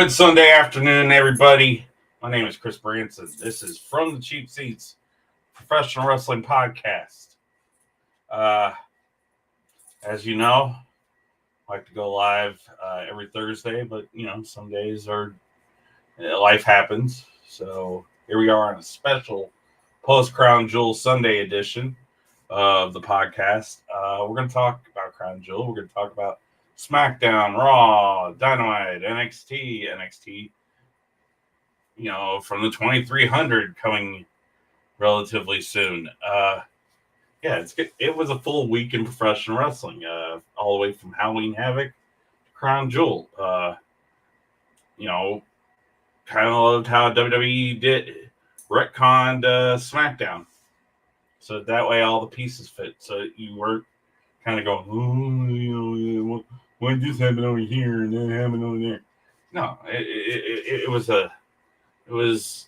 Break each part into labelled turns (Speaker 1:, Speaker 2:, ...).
Speaker 1: Good Sunday afternoon, everybody. My name is Chris Branson. This is From the Cheap Seats Professional Wrestling Podcast. Uh, as you know, I like to go live every Thursday, but some days life happens. So here we are on a special post Crown Jewel Sunday edition of the podcast. We're going to talk about Crown Jewel. We're going to talk about SmackDown, Raw, Dynamite, NXT, from the 2300 coming relatively soon. It's good. It was a full week in professional wrestling, all the way from Halloween Havoc to Crown Jewel. Kind of loved how WWE did retconned SmackDown, so that way all the pieces fit. So you weren't kind of going, why did this happen over here and then happen over there? No, it was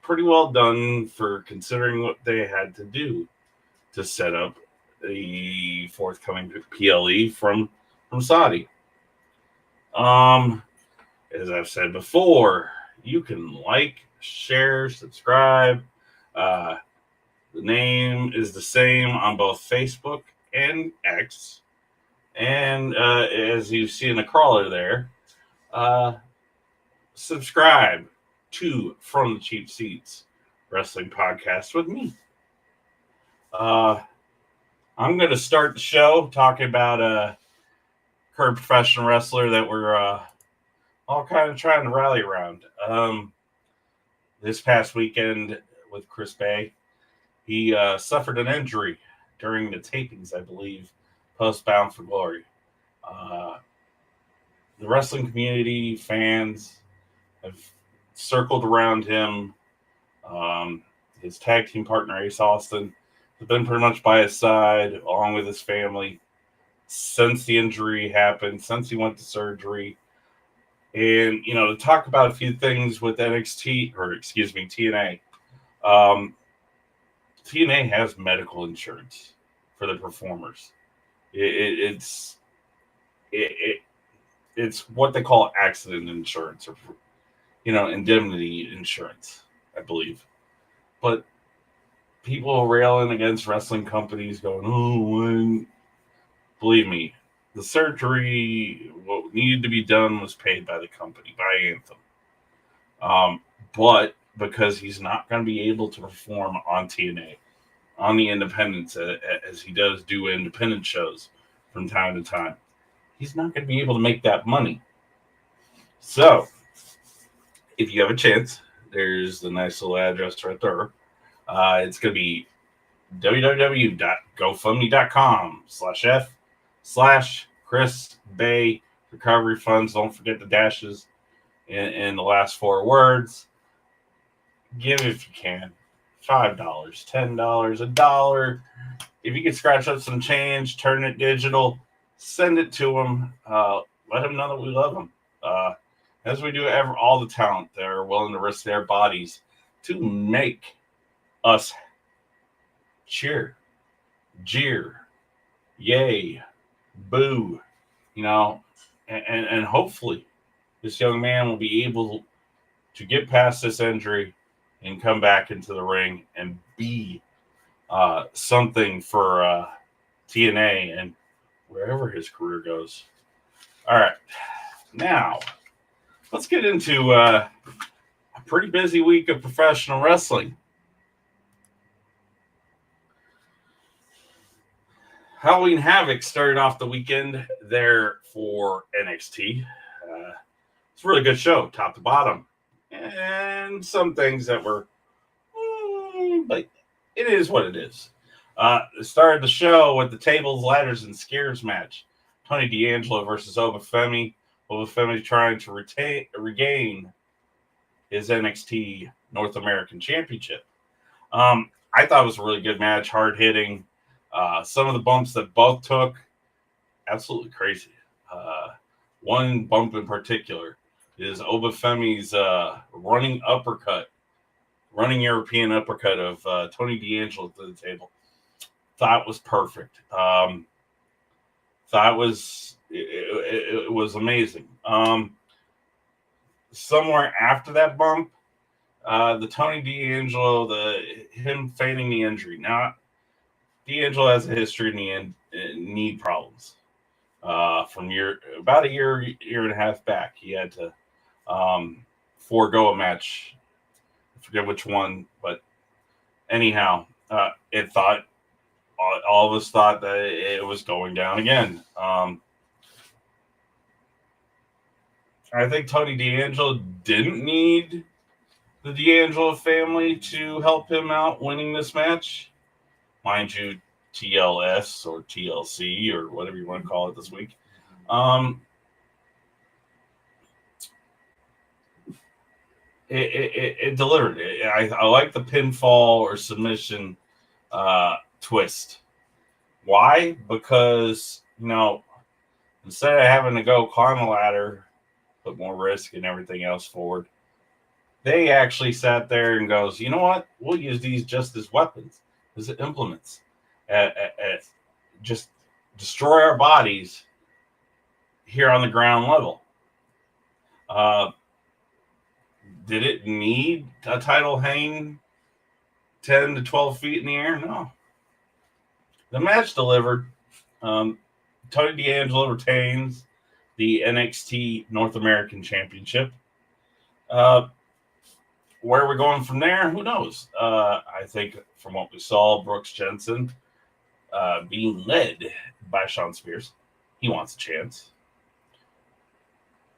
Speaker 1: pretty well done for considering what they had to do to set up the forthcoming PLE from Saudi. As I've said before, you can like, share, subscribe. The name is the same on both Facebook and X. And as you see in the crawler there, subscribe to From the Cheap Seats Wrestling Podcast with me. I'm going to start the show talking about a current professional wrestler that we're all kind of trying to rally around. This past weekend with Chris Bay, he suffered an injury during the tapings, I believe, post Bound for Glory. The wrestling community, fans have circled around him. His tag team partner, Ace Austin, has been pretty much by his side, along with his family, since the injury happened, since he went to surgery. And, to talk about a few things with TNA. TNA has medical insurance for the performers. It's what they call accident insurance, or indemnity insurance, I believe. But people are railing against wrestling companies, going, believe me, the surgery, what needed to be done, was paid by the company, by Anthem. But because he's not going to be able to perform on TNA, on the independents, as he does do independent shows from time to time, he's not going to be able to make that money. So, if you have a chance, there's the nice little address right there. It's going to be www.gofundme.com/F/Chris Bay Recovery Funds. Don't forget the dashes in the last four words. Give if you can. $5, $10, $1. If you can scratch up some change, turn it digital, send it to them. Let them know that we love them. As we do all the talent that are willing to risk their bodies to make us cheer, jeer, yay, boo, and hopefully this young man will be able to get past this injury and come back into the ring and be something for TNA and wherever his career goes. All right, now let's get into a pretty busy week of professional wrestling. Halloween Havoc started off the weekend there for NXT. It's a really good show, top to bottom. And some things that were, but it is what it is. It started the show with the tables, ladders, and scares match. Tony D'Angelo versus Obafemi. Obafemi trying to regain his NXT North American Championship. I thought it was a really good match, hard hitting. Some of the bumps that both took, absolutely crazy. One bump in particular is Obafemi's running European uppercut of Tony D'Angelo to the table. Thought was perfect. Thought it was amazing. somewhere after that bump, the Tony D'Angelo, him feigning the injury. Now, D'Angelo has a history in knee problems. From about a year and a half back, he had to forego a match. I forget which one, but anyhow, it thought all of us thought that it was going down again. I think Tony D'Angelo didn't need the D'Angelo family to help him out winning this match. Mind you, TLS or TLC or whatever you want to call it this week. It delivered. I like the pinfall or submission twist. Why? Because, instead of having to go climb a ladder, put more risk and everything else forward, they actually sat there and goes, you know what? We'll use these just as weapons, as implements. Just destroy our bodies here on the ground level. Did it need a title hanging 10 to 12 feet in the air? No. The match delivered. Tony D'Angelo retains the NXT North American Championship. Where are we going from there? Who knows? I think from what we saw, Brooks Jensen being led by Shawn Spears, he wants a chance.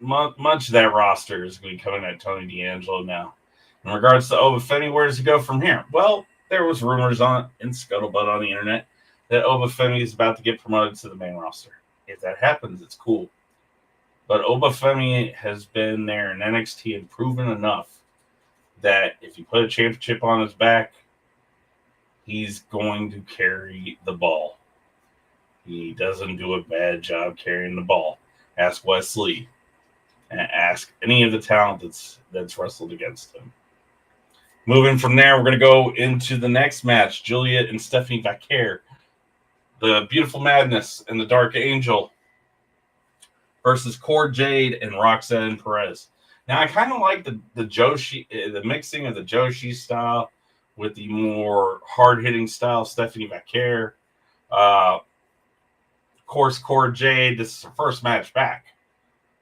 Speaker 1: Much of that roster is going to be coming at Tony D'Angelo now. In regards to Oba Femi, where does he go from here? Well, there was rumors in scuttlebutt on the internet that Oba Femi is about to get promoted to the main roster. If that happens, it's cool. But Oba Femi has been there in NXT and proven enough that if you put a championship on his back, he's going to carry the ball. He doesn't do a bad job carrying the ball. Ask Wes Lee. And ask any of the talent that's wrestled against him. Moving from there, we're going to go into the next match. Juliet and Stephanie Vaquer. The Beautiful Madness and the Dark Angel versus Cora Jade and Roxanne Perez. Now, I kind of like the Joshi, the mixing of the Joshi style with the more hard-hitting style Stephanie Vaquer. Of course, Cora Jade, this is her first match back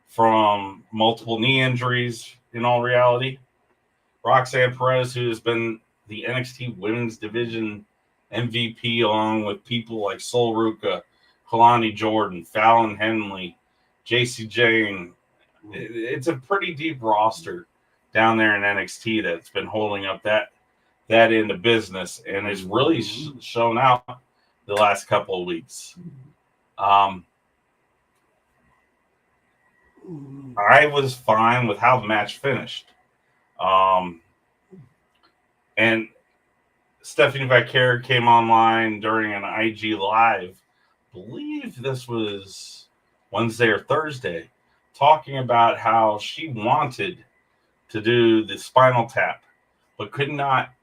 Speaker 1: from multiple knee injuries, in all reality. Roxanne Perez, who has been the NXT Women's Division MVP, along with people like Sol Ruka, Kalani Jordan, Fallon Henley, JC Jane. It's a pretty deep roster down there in NXT that's been holding up that end of business and has really shown out the last couple of weeks. I was fine with how the match finished. And Stephanie Vaquer came online during an IG Live. I believe this was Wednesday or Thursday, talking about how she wanted to do the spinal tap, but could not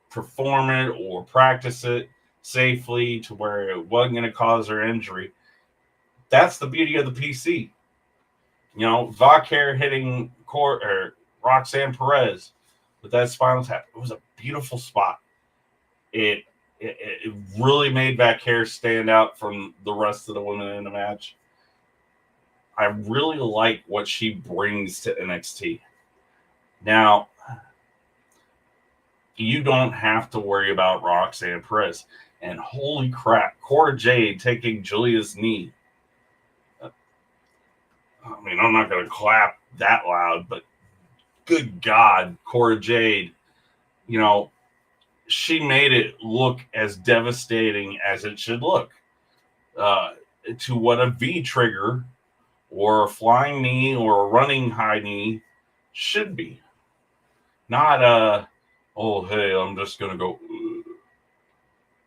Speaker 1: perform it or practice it safely to where it wasn't going to cause her injury. That's the beauty of the PC. Vaquer hitting Roxanne Perez with that spinal tap. It was a beautiful spot. It really made Vaquer stand out from the rest of the women in the match. I really like what she brings to NXT. Now, you don't have to worry about Roxanne Perez. And holy crap, Cora Jade taking Julia's knee. I mean, I'm not going to clap that loud, but good God, Cora Jade, she made it look as devastating as it should look. To what a V-trigger or a flying knee or a running high knee should be. Not oh, hey, I'm just going to go.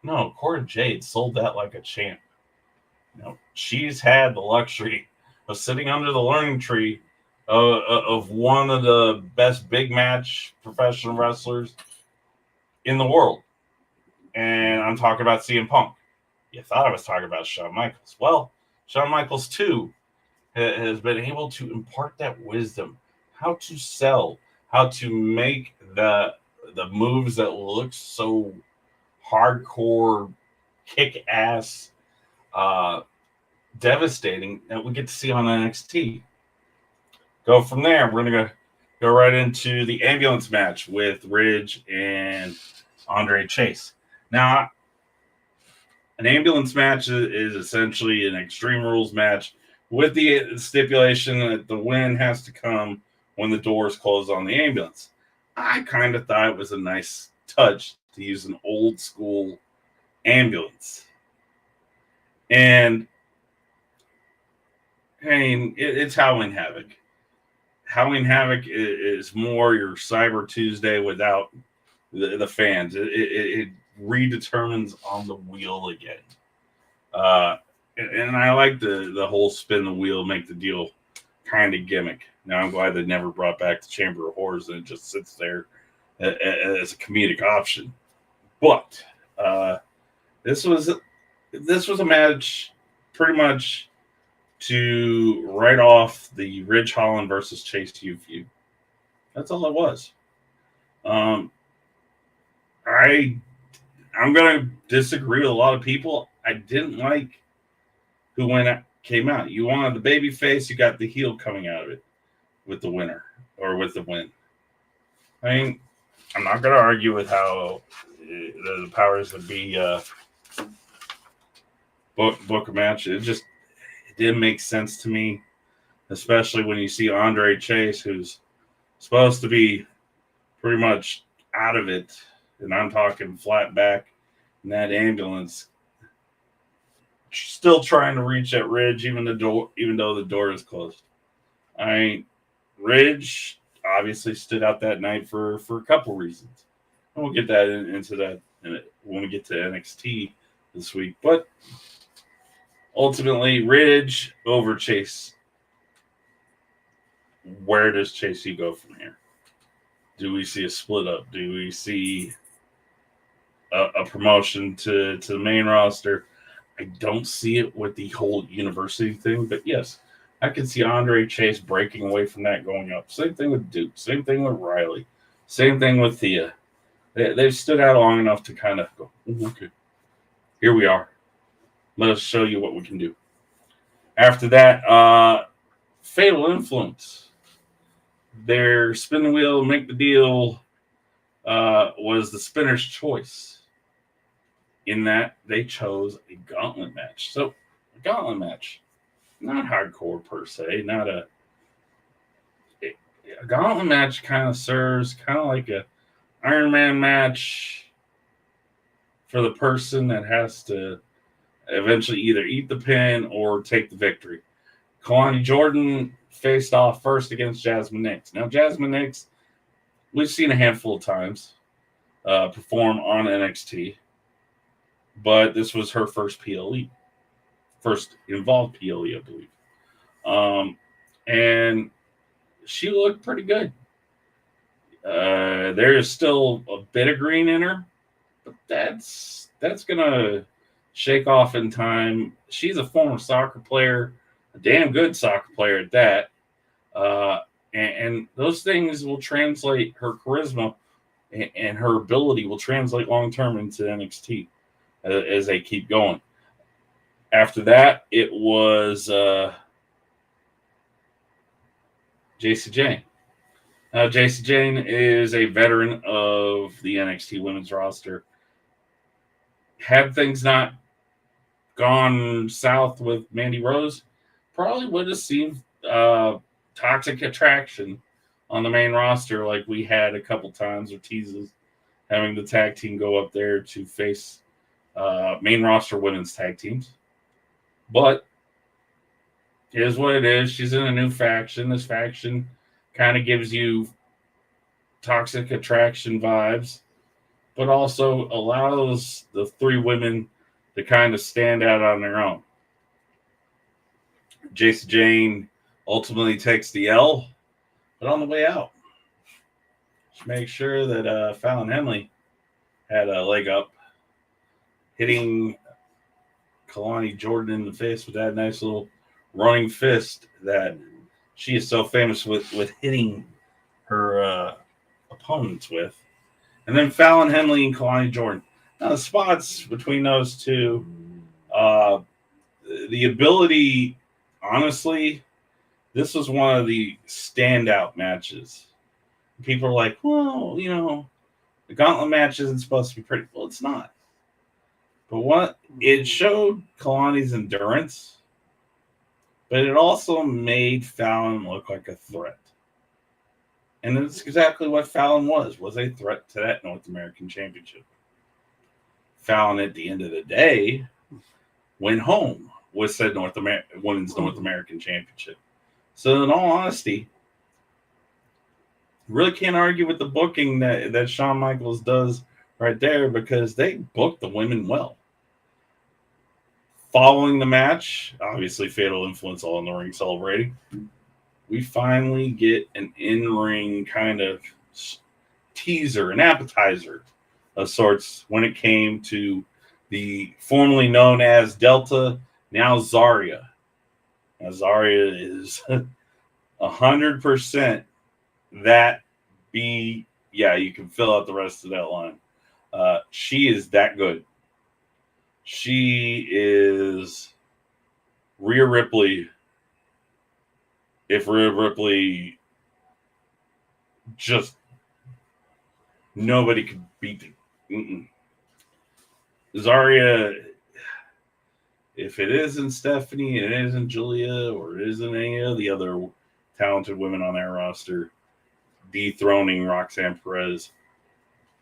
Speaker 1: No, Cora Jade sold that like a champ. She's had the luxury of sitting under the learning tree of one of the best big match professional wrestlers in the world. And I'm talking about CM Punk. You thought I was talking about Shawn Michaels. Well, Shawn Michaels, too, has been able to impart that wisdom, how to sell, how to make the moves that look so hardcore, kick ass, uh, devastating that we get to see on NXT. Go from there. We're gonna go right into the ambulance match with Ridge and Andre Chase. Now, an ambulance match is essentially an Extreme Rules match with the stipulation that the win has to come when the doors close on the ambulance. I kind of thought it was a nice touch to use an old school ambulance. And I mean, it's Halloween Havoc. Halloween Havoc is more your Cyber Tuesday without the fans. It redetermines on the wheel again. Uh, and I like the whole spin the wheel, make the deal kind of gimmick. Now I'm glad they never brought back the Chamber of Horrors and it just sits there as a comedic option. But this was a match pretty much to write off the Ridge Holland versus Chase U feud. That's all it was. I'm gonna disagree with a lot of people. I didn't like who came out. You wanted the baby face, you got the heel coming out of it with the winner or with the win. I mean, I'm not gonna argue with how the powers that be book a match. It didn't make sense to me, especially when you see Andre Chase, who's supposed to be pretty much out of it, and I'm talking flat back in that ambulance, still trying to reach that Ridge, even though the door is closed. Ridge obviously stood out that night for a couple reasons, and we'll get that into that when we get to NXT this week. But ultimately, Ridge over Chase. Where does Chase U go from here? Do we see a split up? Do we see a promotion to the main roster? I don't see it with the whole university thing, but yes, I can see Andre Chase breaking away from that, going up. Same thing with Duke. Same thing with Riley. Same thing with Thea. They've stood out long enough to kind of go, okay, here we are. Let us show you what we can do. After that, Fatal Influence. Their spin the wheel, make the deal was the spinner's choice. In that they chose a gauntlet match. So, a gauntlet match, not hardcore per se, not a gauntlet match kind of serves kind of like a Iron Man match for the person that has to eventually either eat the pin or take the victory. Kalani Jordan faced off first against Jasmine Nix. Now, Jasmine Nix, we've seen a handful of times perform on NXT, but this was her first PLE, first involved PLE, I believe. And she looked pretty good. There is still a bit of green in her, but that's gonna shake off in time. She's a former soccer player, a damn good soccer player at that. And those things will translate. Her charisma and her ability will translate long term into NXT as they keep going. After that, it was Jacy Jayne. Now, Jacy Jayne is a veteran of the NXT women's roster. Had things not gone south with Mandy Rose, probably would have seen Toxic Attraction on the main roster like we had a couple times with teases, having the tag team go up there to face main roster women's tag teams. But it is what it is. She's in a new faction. This faction kind of gives you Toxic Attraction vibes, but also allows the three women to kind of stand out on their own. Jacy Jayne ultimately takes the L, but on the way out, just make sure that Fallon Henley had a leg up, hitting Kalani Jordan in the face with that nice little running fist that she is so famous with hitting her opponents with. And then Fallon Henley and Kalani Jordan. Now, the spots between those two, the ability, honestly, this was one of the standout matches. People are like, well, the gauntlet match isn't supposed to be pretty. Well, it's not. But what it showed Kalani's endurance, but it also made Fallon look like a threat. And it's exactly what Fallon was a threat to that North American Championship. Fallon, at the end of the day, went home with said Women's North American Championship. So, in all honesty, really can't argue with the booking that Shawn Michaels does right there, because they booked the women well. Following the match, obviously Fatal Influence all in the ring celebrating, we finally get an in-ring kind of teaser, an appetizer of sorts when it came to the formerly known as Delta, now Zarya. Now Zarya is 100% that B. Yeah, you can fill out the rest of that line. She is that good. She is Rhea Ripley. If Rhea Ripley just nobody could beat it. Zarya, if it isn't Stephanie and it isn't Julia or it isn't any of the other talented women on their roster dethroning Roxanne Perez,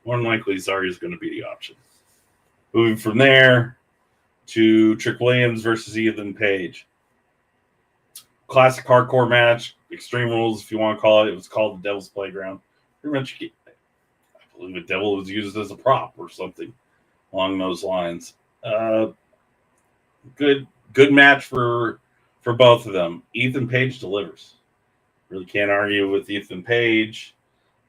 Speaker 1: more than likely Zarya is going to be the option. Moving from there to Trick Williams versus Ethan Page. Classic hardcore match, Extreme Rules, if you want to call it. It was called the Devil's Playground. Pretty much, I believe the devil was used as a prop or something along those lines. Good match for both of them. Ethan Page delivers. Really can't argue with Ethan Page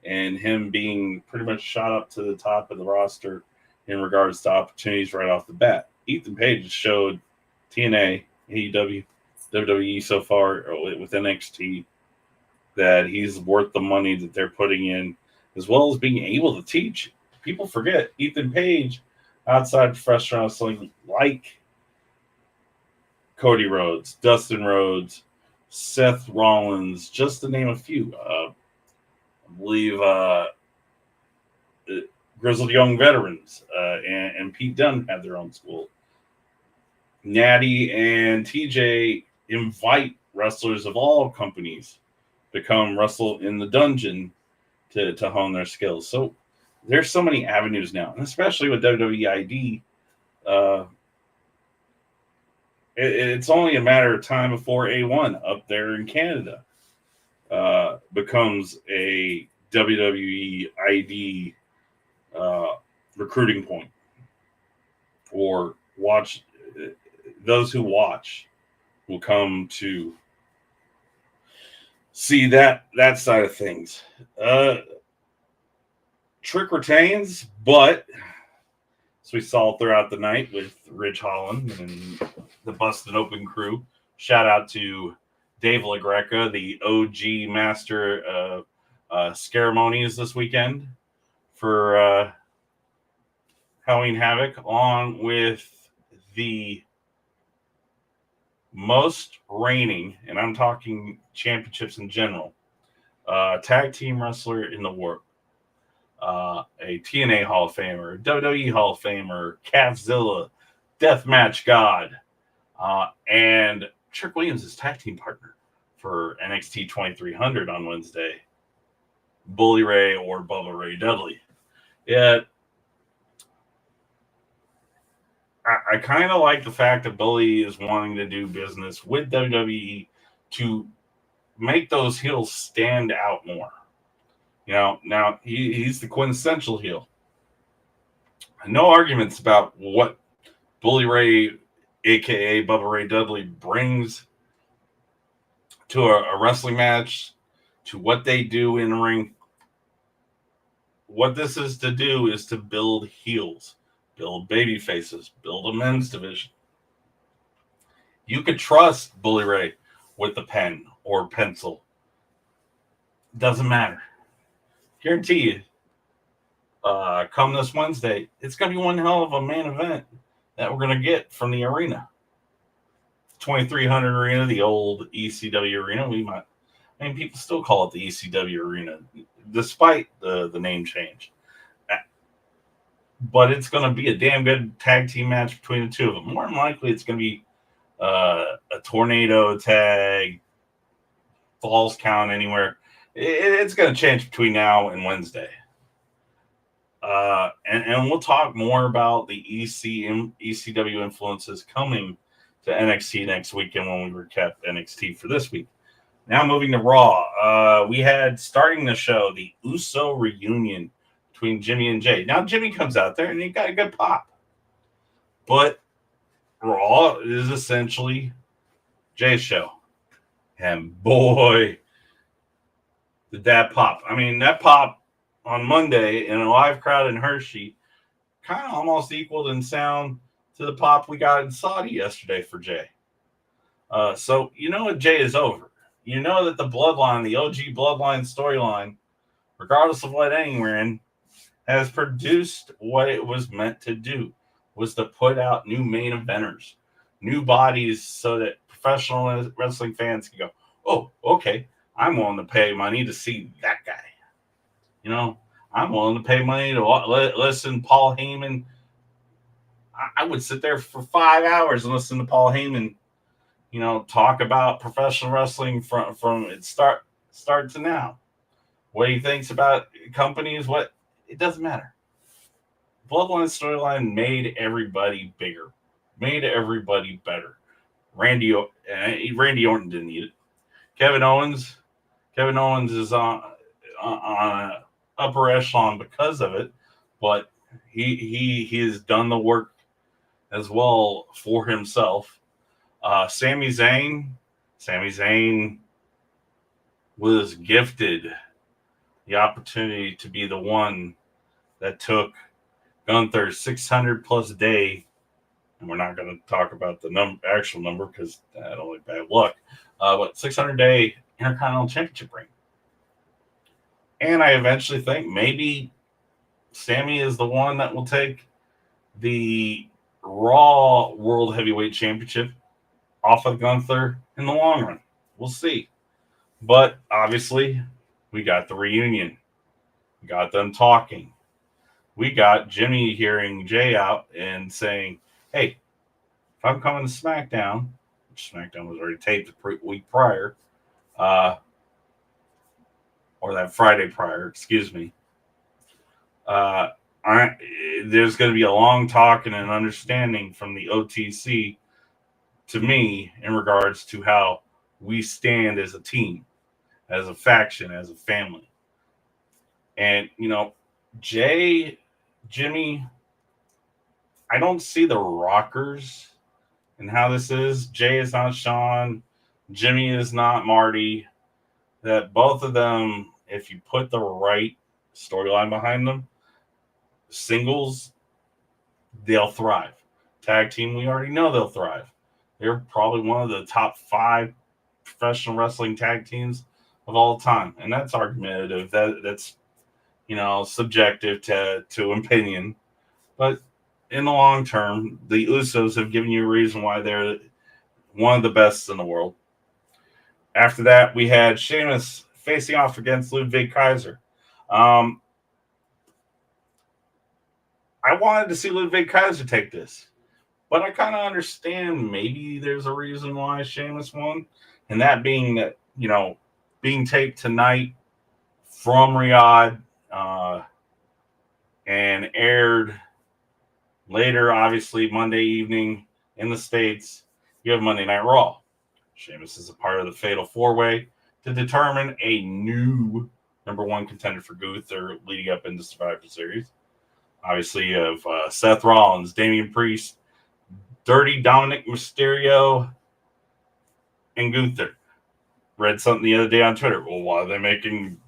Speaker 1: and him being pretty much shot up to the top of the roster in regards to opportunities right off the bat. Ethan Page has showed TNA, AEW, WWE so far with NXT that he's worth the money that they're putting in, as well as being able to teach. People forget Ethan Page outside professional wrestling, like Cody Rhodes, Dustin Rhodes, Seth Rollins, just to name a few. I believe Grizzled Young Veterans and Pete Dunne have their own school. Natty and TJ invite wrestlers of all companies to come wrestle in the dungeon to hone their skills. So there's so many avenues now, and especially with WWE ID, it's only a matter of time before A1 up there in Canada becomes a WWE ID recruiting point, or watch. Those who watch will come to see that side of things. Trick retains, but as we saw throughout the night with Ridge Holland and the Busted Open crew, shout out to Dave LaGreca, the OG master of ceremonies this weekend for Halloween Havoc, along with the most reigning, and I'm talking championships in general, tag team wrestler in the world, a TNA Hall of Famer, WWE Hall of Famer, Calfzilla, Deathmatch God, and Trick Williams' tag team partner for NXT 2300 on Wednesday, Bully Ray or Bubba Ray Dudley. Yeah, I kind of like the fact that Bully is wanting to do business with WWE to make those heels stand out more. Now he's the quintessential heel. No arguments about what Bully Ray, a.k.a. Bubba Ray Dudley, brings to a wrestling match, to what they do in the ring. What this is to do is to build heels, build baby faces, build a men's division. You could trust Bully Ray with the pen or pencil. Doesn't matter. Guarantee you, come this Wednesday, it's going to be one hell of a main event that we're going to get from the arena. 2300 Arena, the old ECW Arena. People still call it the ECW Arena, despite the name change. But it's going to be a damn good tag team match between the two of them. More than likely, it's going to be a tornado tag, falls count anywhere. It's going to change between now and Wednesday. And we'll talk more about the ECW influences coming to NXT next weekend when we recap NXT for this week. Now moving to Raw. We had, starting the show, the Uso reunion between Jimmy and Jay. Now Jimmy comes out there and he got a good pop. But Raw is essentially Jay's show. And boy, did that pop. That pop on Monday in a live crowd in Hershey kind of almost equaled in sound to the pop we got in Saudi yesterday for Jay. So you know what, Jay is over. You know that the bloodline, the OG bloodline storyline, regardless of what ending we're in, has produced what it was meant to do, was to put out new main eventers, new bodies, so that professional wrestling fans can go, oh, okay, I'm willing to pay money to see that guy. I'm willing to pay money to listen to Paul Heyman. I would sit there for 5 hours and listen to Paul Heyman, talk about professional wrestling from its start to now. What he thinks about companies, it doesn't matter. Bloodline storyline made everybody bigger, made everybody better. Randy Orton didn't need it. Kevin Owens is on an upper echelon because of it, but he has done the work as well for himself. Sami Zayn was gifted the opportunity to be the one that took Gunther's 600 plus day, and we're not going to talk about the actual number because that'll only bad luck, but 600 day Intercontinental Championship reign. And I eventually think maybe Sami is the one that will take the Raw World Heavyweight Championship off of Gunther in the long run. We'll see. But obviously, we got the reunion. We got them talking. We got Jimmy hearing Jay out and saying, hey, if I'm coming to SmackDown, which SmackDown was already taped the week prior, or that Friday prior, excuse me, there's going to be a long talk and an understanding from the OTC to me in regards to how we stand as a team, as a faction, as a family. And, Jimmy, I don't see the rockers and how this is. Jay is not Sean. Jimmy is not Marty. That both of them, if you put the right storyline behind them, singles, they'll thrive. Tag team, we already know they'll thrive. They're probably one of the top 5 professional wrestling tag teams of all time. And that's argumentative. That's subjective to opinion. But in the long term, the Usos have given you a reason why they're one of the best in the world. After that, we had Sheamus facing off against Ludwig Kaiser. I wanted to see Ludwig Kaiser take this, but I kind of understand maybe there's a reason why Sheamus won, and that being that, being taped tonight from Riyadh and aired later, obviously, Monday evening in the States, you have Monday Night Raw. Sheamus is a part of the Fatal 4-Way to determine a new number 1 contender for Gunther leading up into Survivor Series. Obviously, you have Seth Rollins, Damian Priest, Dirty Dominic Mysterio, and Gunther. Read something the other day on Twitter. Well, why are they making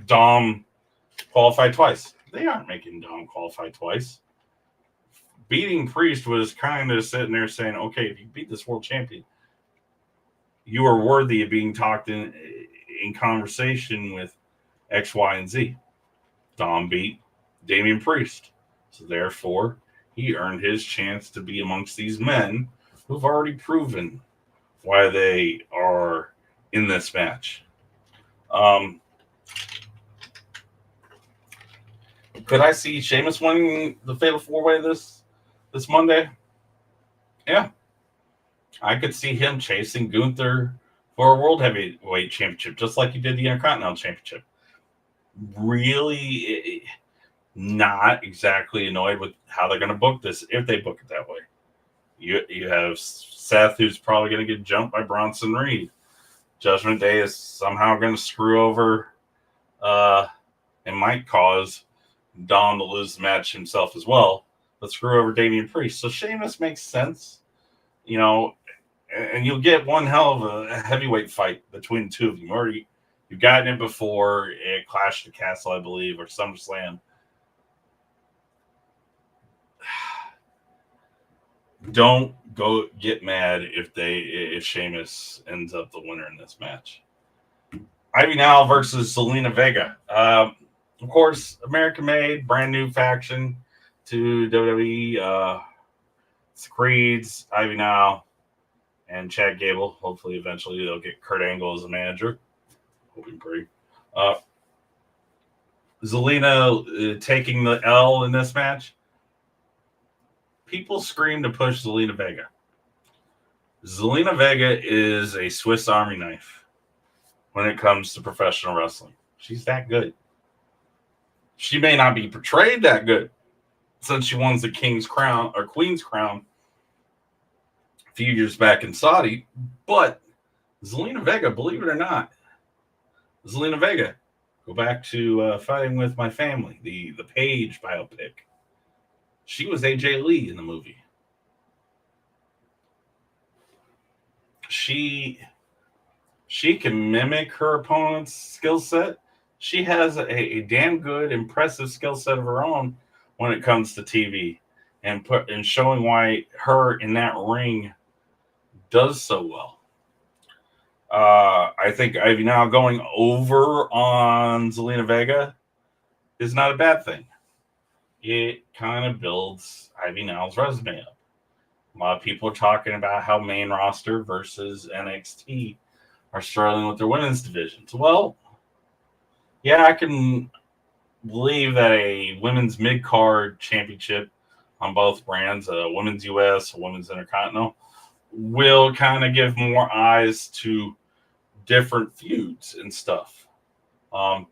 Speaker 1: Dom qualify twice? They aren't making Dom qualify twice. Beating Priest was kind of sitting there saying, okay, if you beat this world champion, you are worthy of being talked in conversation with X, Y, and Z. Dom beat Damian Priest. So therefore, he earned his chance to be amongst these men who've already proven why they are in this match. Um, could I see Sheamus winning the Fatal 4-Way this Monday? Yeah. I could see him chasing Gunther for a World Heavyweight Championship, just like he did the Intercontinental Championship. Really not exactly annoyed with how they're going to book this, if they book it that way. You have Seth, who's probably going to get jumped by Bronson Reed. Judgment Day is somehow going to screw over and might cause Dom to lose the match himself as well, but screw over Damian Priest. So Sheamus makes sense, and you'll get one hell of a heavyweight fight between the two of you. Or you've gotten it before at Clash of the Castle, I believe, or SummerSlam. Don't go get mad if Sheamus ends up the winner in this match. Ivy Nile versus Zelina Vega. Of course, American made, brand new faction to WWE. It's the Creeds, Ivy Nile, and Chad Gable. Hopefully, eventually, they'll get Kurt Angle as a manager. Hoping pretty. Zelina taking the L in this match. People scream to push Zelina Vega. Zelina Vega is a Swiss Army knife when it comes to professional wrestling. She's that good. She may not be portrayed that good since she won the King's Crown or Queen's Crown a few years back in Saudi, but Zelina Vega, believe it or not, Zelina Vega, go back to Fighting with My Family, the Paige biopic. She was AJ Lee in the movie. She can mimic her opponent's skill set. She has a damn good, impressive skill set of her own when it comes to TV and showing why her in that ring does so well. I think Ivy now going over on Zelina Vega is not a bad thing. It kind of builds Ivy Now's resume up. A lot of people are talking about how main roster versus NXT are struggling with their women's divisions. Well, yeah, I can believe that a women's mid-card championship on both brands, a women's US, a women's Intercontinental, will kind of give more eyes to different feuds and stuff. To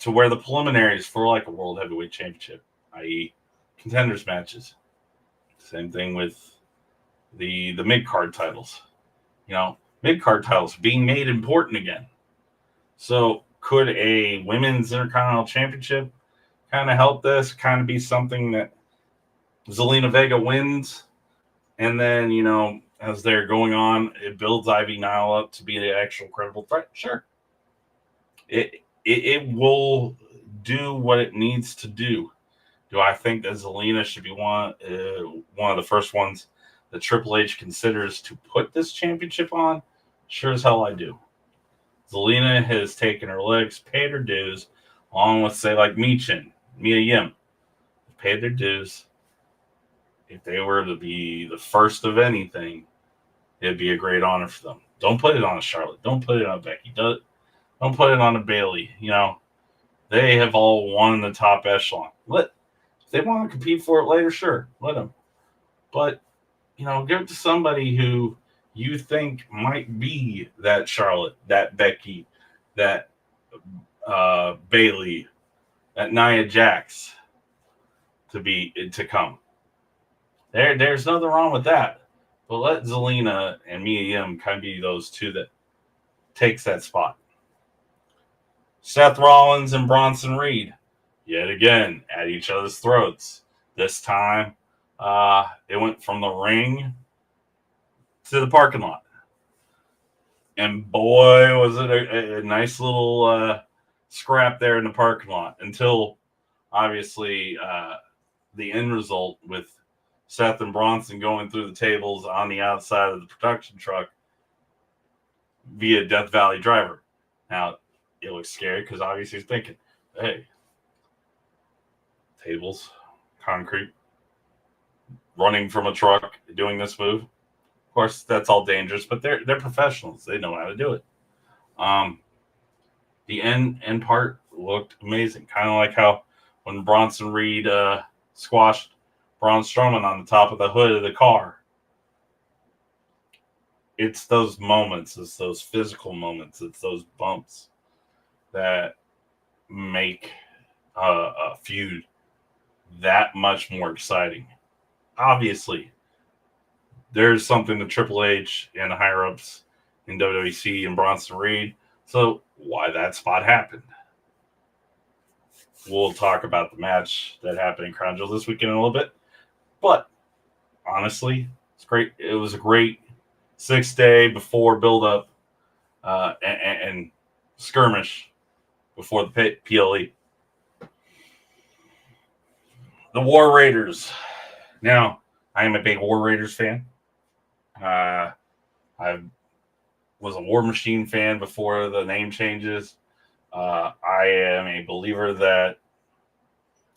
Speaker 1: where the preliminaries for like a World Heavyweight Championship, i.e. contenders matches. Same thing with the mid-card titles. Mid-card titles being made important again. So could a women's Intercontinental Championship kind of help this? Kind of be something that Zelina Vega wins, and then, as they're going on, it builds Ivy Nile up to be the actual credible threat? Sure. It will do what it needs to do. Do I think that Zelina should be one of the first ones that Triple H considers to put this championship on? Sure as hell I do. Zelina has taken her licks, paid her dues, along with, say, like Mia Yim, paid their dues. If they were to be the first of anything, it'd be a great honor for them. Don't put it on a Charlotte. Don't put it on Becky. Don't put it on a Bayley. They have all won the top echelon. If they want to compete for it later, sure, let them. But, give it to somebody who you think might be that Charlotte, that Becky, that Bayley, that Nia Jax to come. There's nothing wrong with that. But let Zelina and Mia Yim kind of be those two that takes that spot. Seth Rollins and Bronson Reed, yet again, at each other's throats. This time, it went from the ring to the parking lot. And boy, was it a nice little scrap there in the parking lot until, obviously, the end result with Seth and Bronson going through the tables on the outside of the production truck via Death Valley Driver. Now, it looks scary because obviously he's thinking, hey, tables, concrete, running from a truck, doing this move. Of course, that's all dangerous, but they're professionals. They know how to do it. The end part looked amazing, kind of like how when Bronson Reed squashed Braun Strowman on the top of the hood of the car. It's those moments, it's those physical moments, it's those bumps that make a feud that much more exciting. Obviously, there's something to Triple H and the higher ups in WWC and Bronson Reed. So why that spot happened? We'll talk about the match that happened in Crown Jewel this weekend in a little bit. But honestly, it's great. It was a great 6-day before build up and skirmish before the PLE. The War Raiders. Now, I am a big War Raiders fan. I was a War Machine fan before the name changes. I am a believer that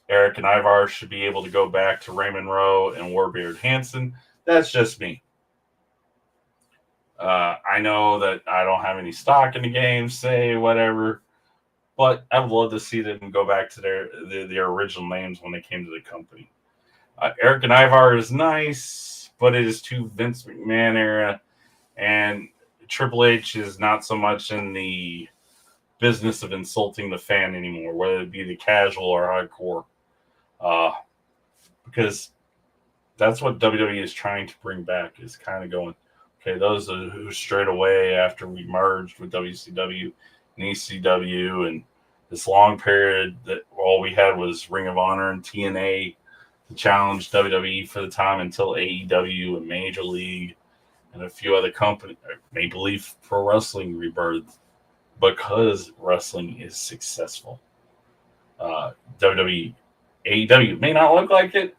Speaker 1: Eric and Ivar should be able to go back to Raymond Rowe and Warbeard Hansen. That's just me. I know that I don't have any stock in the game, say whatever, but I would love to see them go back to their original names when they came to the company. Eric and Ivar is nice, but it is too Vince McMahon era, and Triple H is not so much in the business of insulting the fan anymore, whether it be the casual or hardcore, because that's what WWE is trying to bring back, is kind of going, okay, those who strayed away after we merged with WCW and ECW, and this long period that all we had was Ring of Honor and TNA to challenge WWE for the time until AEW and Major League and a few other companies, Maple Leaf Pro Wrestling rebirthed because wrestling is successful. WWE, AEW may not look like it,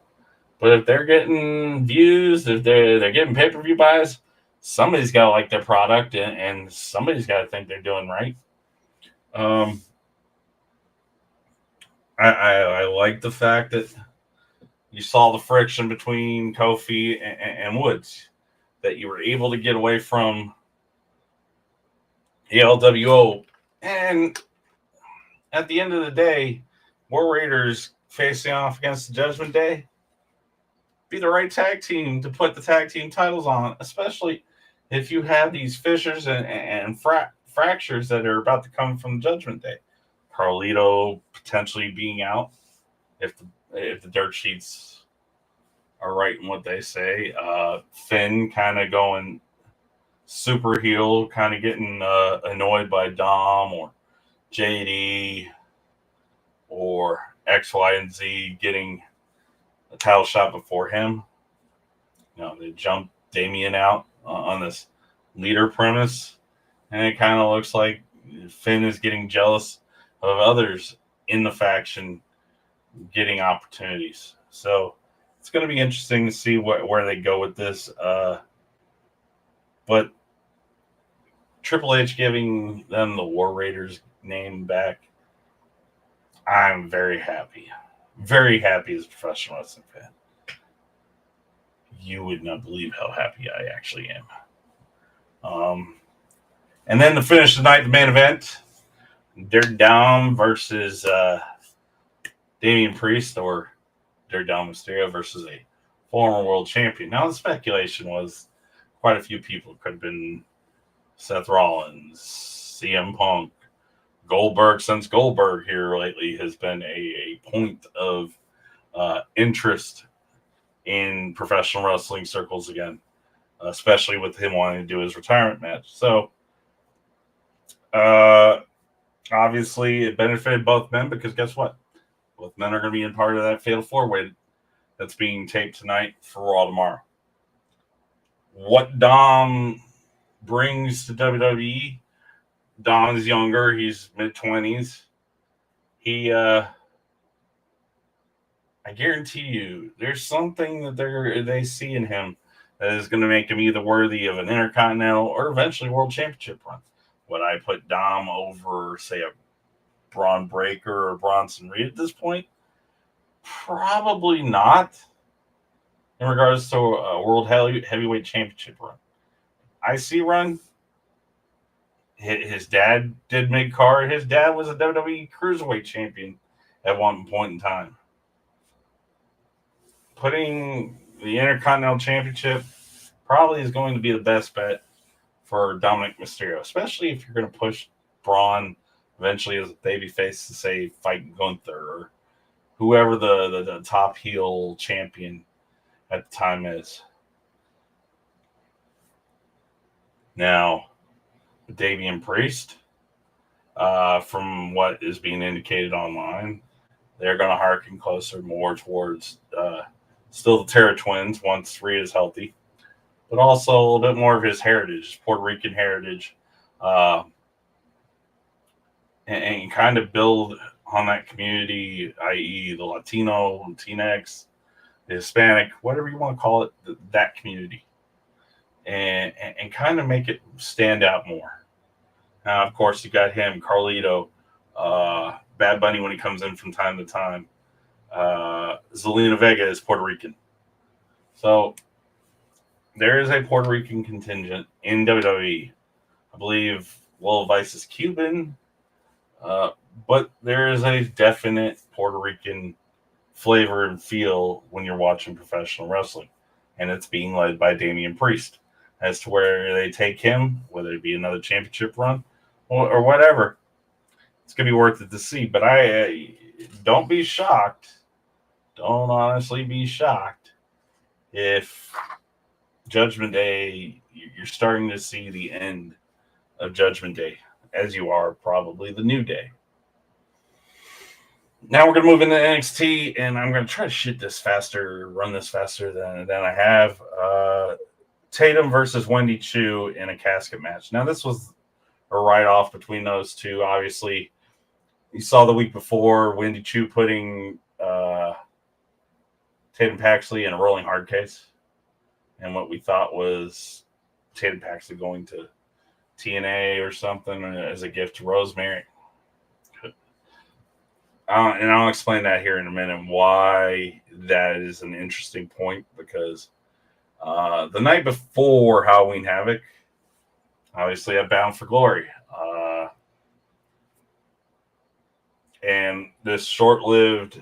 Speaker 1: but if they're getting views, if they're getting pay-per-view buys, somebody's got to like their product, and somebody's got to think they're doing right. I like the fact that you saw the friction between Kofi and Woods, that you were able to get away from the LWO. And at the end of the day, War Raiders facing off against the Judgment Day be the right tag team to put the tag team titles on, especially if you have these fissures and fractures that are about to come from Judgment Day. Carlito potentially being out if the dirt sheets are right in what they say. Finn kind of going super heel, kind of getting annoyed by Dom or JD or X, Y, and Z getting a title shot before him. They jumped Damien out on this leader premise, and it kind of looks like Finn is getting jealous of others in the faction getting opportunities. So it's going to be interesting to see where they go with this. But Triple H giving them the War Raiders name back, I'm very happy. Very happy as a professional wrestling fan. You would not believe how happy I actually am. And then to finish the night, the main event, Dirty Dom versus Damian Priest, or Dirty Dom Mysterio versus a former world champion. Now, the speculation was quite a few people. It could have been Seth Rollins, CM Punk, Goldberg. Since Goldberg here lately has been a point of interest in professional wrestling circles again, especially with him wanting to do his retirement match. So, obviously, it benefited both men because guess what? Both men are going to be in part of that Fatal 4-Way that's being taped tonight for Raw tomorrow. What Dom brings to WWE, Dom is younger. He's mid-20s. I guarantee you, there's something that they see in him that is going to make him either worthy of an Intercontinental or eventually World Championship run. Would I put Dom over, say, a Braun Breaker or Bronson Reed at this point? Probably not in regards to a World Heavyweight Championship run. IC run, his dad did make card. His dad was a WWE Cruiserweight champion at one point in time. Putting the Intercontinental Championship probably is going to be the best bet for Dominic Mysterio, especially if you're going to push Braun eventually as a babyface to, say, fight Gunther or whoever the top heel champion at the time is. Now, Damian Priest, from what is being indicated online, they're going to harken closer more towards still the Terra Twins once Rhea is healthy, but also a little bit more of his heritage, Puerto Rican heritage, and kind of build on that community, i.e. the Latino, Latinx, the Hispanic, whatever you want to call it, that community, and kind of make it stand out more. Now, of course, you got him, Carlito, Bad Bunny when he comes in from time to time. Zelina Vega is Puerto Rican. So there is a Puerto Rican contingent in WWE. I believe Will Vice is Cuban, but there is a definite Puerto Rican flavor and feel when you're watching professional wrestling. And it's being led by Damian Priest. As to where they take him, whether it be another championship run or whatever, it's going to be worth it to see. But I don't be shocked. Don't honestly be shocked if Judgment Day, you're starting to see the end of Judgment Day, as you are probably the New Day. Now we're going to move into NXT, and I'm going to try to run this faster than I have. Tatum versus Wendy Choo in a casket match. Now, this was a write-off between those two. Obviously, you saw the week before Wendy Choo putting Tatum Paxley in a rolling hard case. And what we thought was Tatum Paxley going to TNA or something as a gift to Rosemary. And I'll explain that here in a minute, why that is an interesting point, because the night before Halloween Havoc, obviously at Bound for Glory, and this short-lived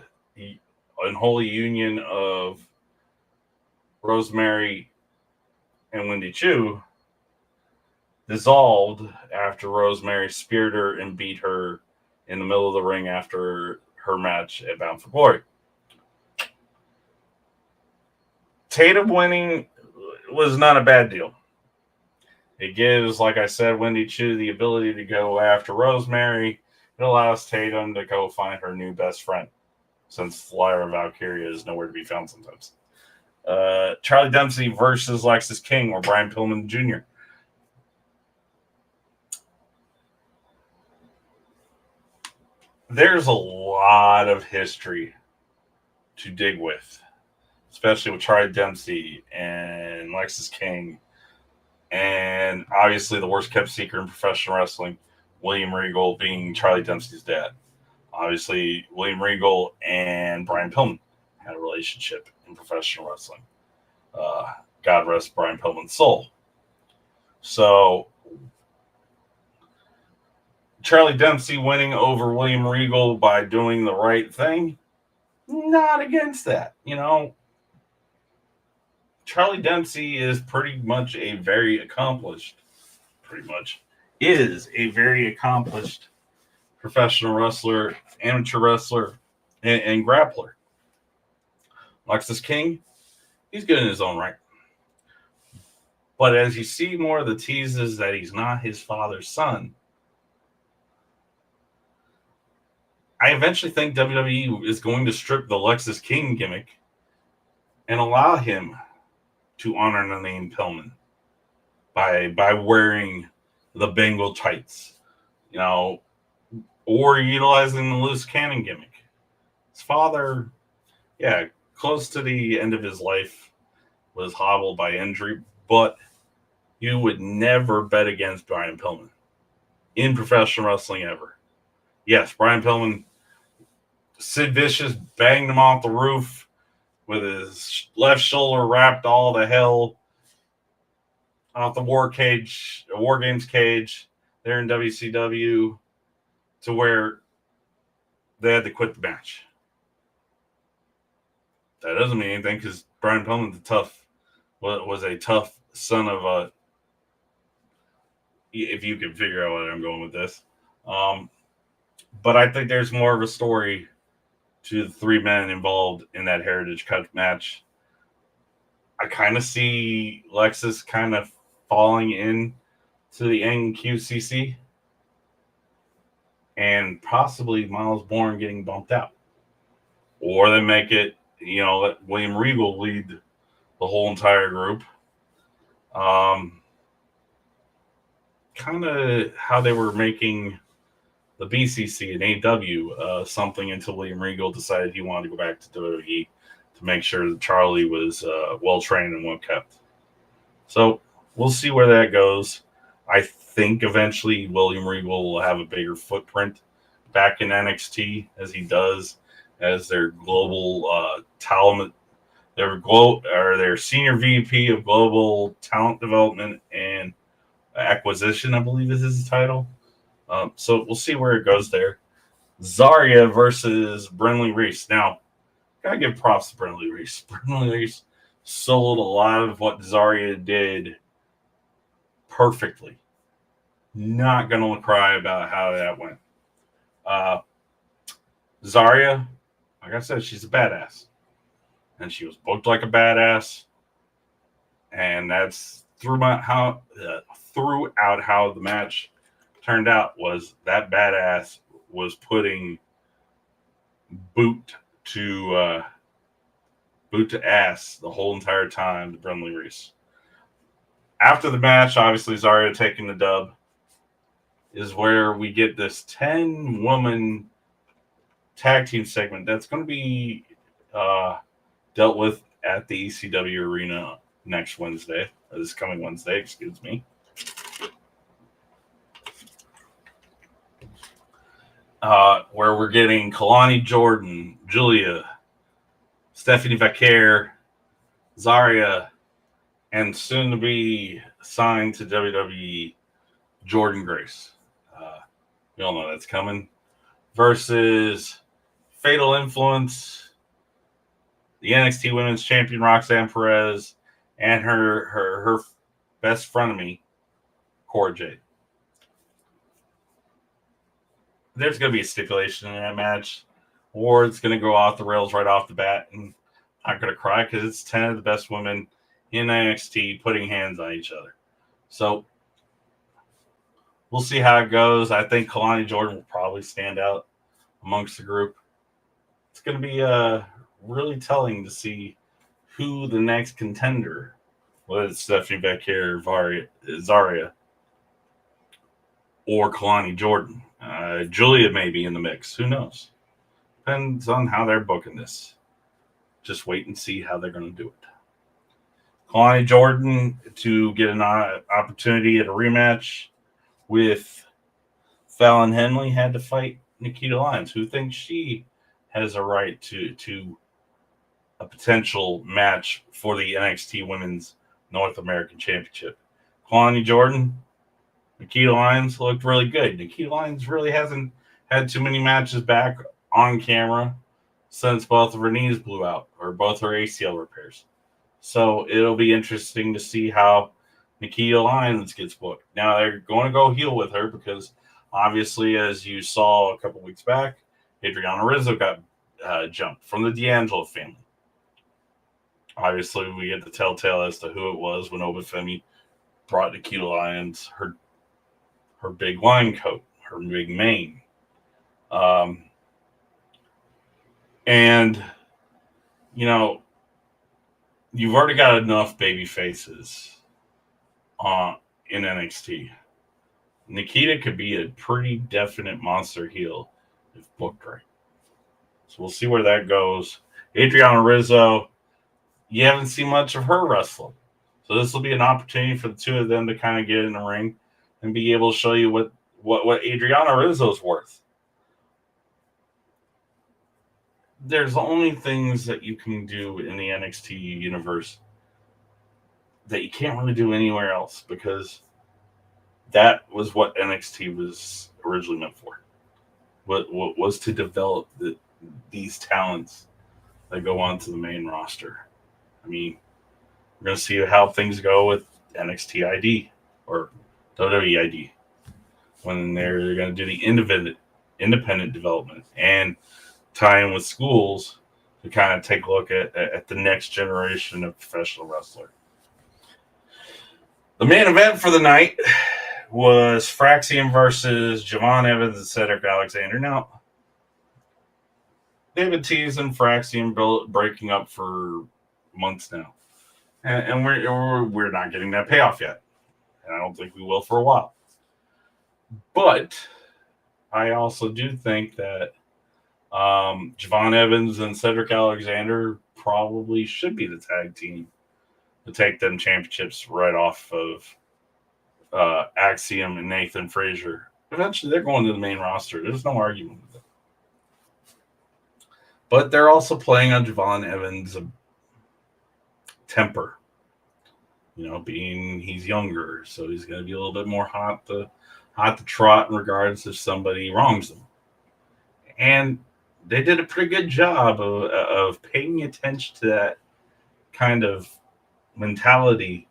Speaker 1: unholy union of Rosemary and Wendy Choo dissolved after Rosemary speared her and beat her in the middle of the ring after her match at Bound for Glory. Tatum winning was not a bad deal. It gives, like I said, Wendy Choo the ability to go after Rosemary. It allows Tatum to go find her new best friend, since Lyra Valkyria is nowhere to be found sometimes. Charlie Dempsey versus Lexis King or Brian Pillman Jr. There's a lot of history to dig with, especially with Charlie Dempsey and Lexis King, and obviously the worst kept secret in professional wrestling, William Regal being Charlie Dempsey's dad. Obviously, William Regal and Brian Pillman had a relationship in professional wrestling. God rest Brian Pillman's soul. So, Charlie Dempsey winning over William Regal by doing the right thing, not against that. You know, Charlie Dempsey is pretty much a very accomplished professional wrestler, amateur wrestler, and grappler. Lexis King, he's good in his own right. But as you see more of the teases that he's not his father's son, I eventually think WWE is going to strip the Lexis King gimmick and allow him to honor the name Pillman by wearing the Bengal tights, you know, or utilizing the loose cannon gimmick. His father, close to the end of his life, was hobbled by injury, but you would never bet against Brian Pillman in professional wrestling ever. Yes, Brian Pillman, Sid Vicious banged him off the roof with his left shoulder wrapped all the hell off the War Games cage there in WCW, to where they had to quit the match. That doesn't mean anything because Brian Pillman was a tough son of a. If you can figure out what I'm going with this, but I think there's more of a story to the three men involved in that Heritage Cup match. I kind of see Lexis kind of falling in to the NQCC and possibly Miles Bourne getting bumped out. Or they make it, let William Regal lead the whole entire group. Kind of how they were making the BCC and AW something until William Regal decided he wanted to go back to WWE to make sure that Charlie was well trained and well kept. So we'll see where that goes. I think eventually William Regal will have a bigger footprint back in NXT as he does as their global talent, their senior VP of global talent development and acquisition, I believe is his title. So we'll see where it goes there. Zarya versus Brinley Reese. Now, gotta give props to Brinley Reese. Brinley Reese sold a lot of what Zarya did perfectly. Not gonna cry about how that went. Zarya, like I said, she's a badass. And she was booked like a badass. And that's throughout how the match turned out was that badass was putting boot to ass the whole entire time to Brinley Reese. After the match, obviously Zarya taking the dub, is where we get this 10-woman tag team segment that's going to be dealt with at the ECW arena next Wednesday, or this coming Wednesday, excuse me. Where we're getting Kalani Jordan, Julia, Stephanie Vaquer, Zarya, and soon to be signed to WWE, Jordan Grace. You all know that's coming. Versus Fatal Influence, the NXT Women's Champion Roxanne Perez, and her best frenemy, Cora Jade. There's going to be a stipulation in that match, or it's going to go off the rails right off the bat, and I'm not going to cry because it's 10 of the best women in NXT putting hands on each other. So we'll see how it goes. I think Kalani Jordan will probably stand out amongst the group. It's going to be really telling to see who the next contender, whether it's Stephanie Becker, Zarya, or Kalani Jordan. Julia may be in the mix. Who knows? Depends on how they're booking this. Just wait and see how they're going to do it. Kalani Jordan to get an opportunity at a rematch with Fallon Henley had to fight Nikita Lyons, who thinks she has a right to a potential match for the NXT Women's North American Championship. Kalani Jordan, Nikita Lyons looked really good. Nikita Lyons really hasn't had too many matches back on camera since both of her knees blew out, or both her ACL repairs. So it'll be interesting to see how Nikita Lyons gets booked. Now they're going to go heel with her because obviously, as you saw a couple weeks back, Adriana Rizzo got jumped from the D'Angelo family. Obviously, we get the telltale as to who it was when Obafemi brought Nikita Lyons her big line coat, her big mane. And, you've already got enough baby faces in NXT. Nikita could be a pretty definite monster heel if booked right. So we'll see where that goes. Adriana Rizzo, you haven't seen much of her wrestling. So this will be an opportunity for the two of them to kind of get in the ring and be able to show you what Adriana Rizzo's worth. There's only things that you can do in the NXT universe that you can't really do anywhere else, because that was what NXT was originally meant for. What was to develop these talents that go onto the main roster. I mean, we're going to see how things go with NXT ID or WWE ID when they're going to do the independent development and tie in with schools to kind of take a look at the next generation of professional wrestler. The main event for the night was Fraxium versus Javon Evans and Cedric Alexander. Now, they've been teasing Fraxium breaking up for months now, and we're not getting that payoff yet, and I don't think we will for a while. But I also do think that Javon Evans and Cedric Alexander probably should be the tag team to take them championships right off of Axiom and Nathan Frazier. Eventually, they're going to the main roster. There's no argument with it. But they're also playing on Javon Evans' temper. You know, being he's younger, so he's going to be a little bit more hot to trot in regards if somebody wrongs him. And they did a pretty good job of paying attention to that kind of mentality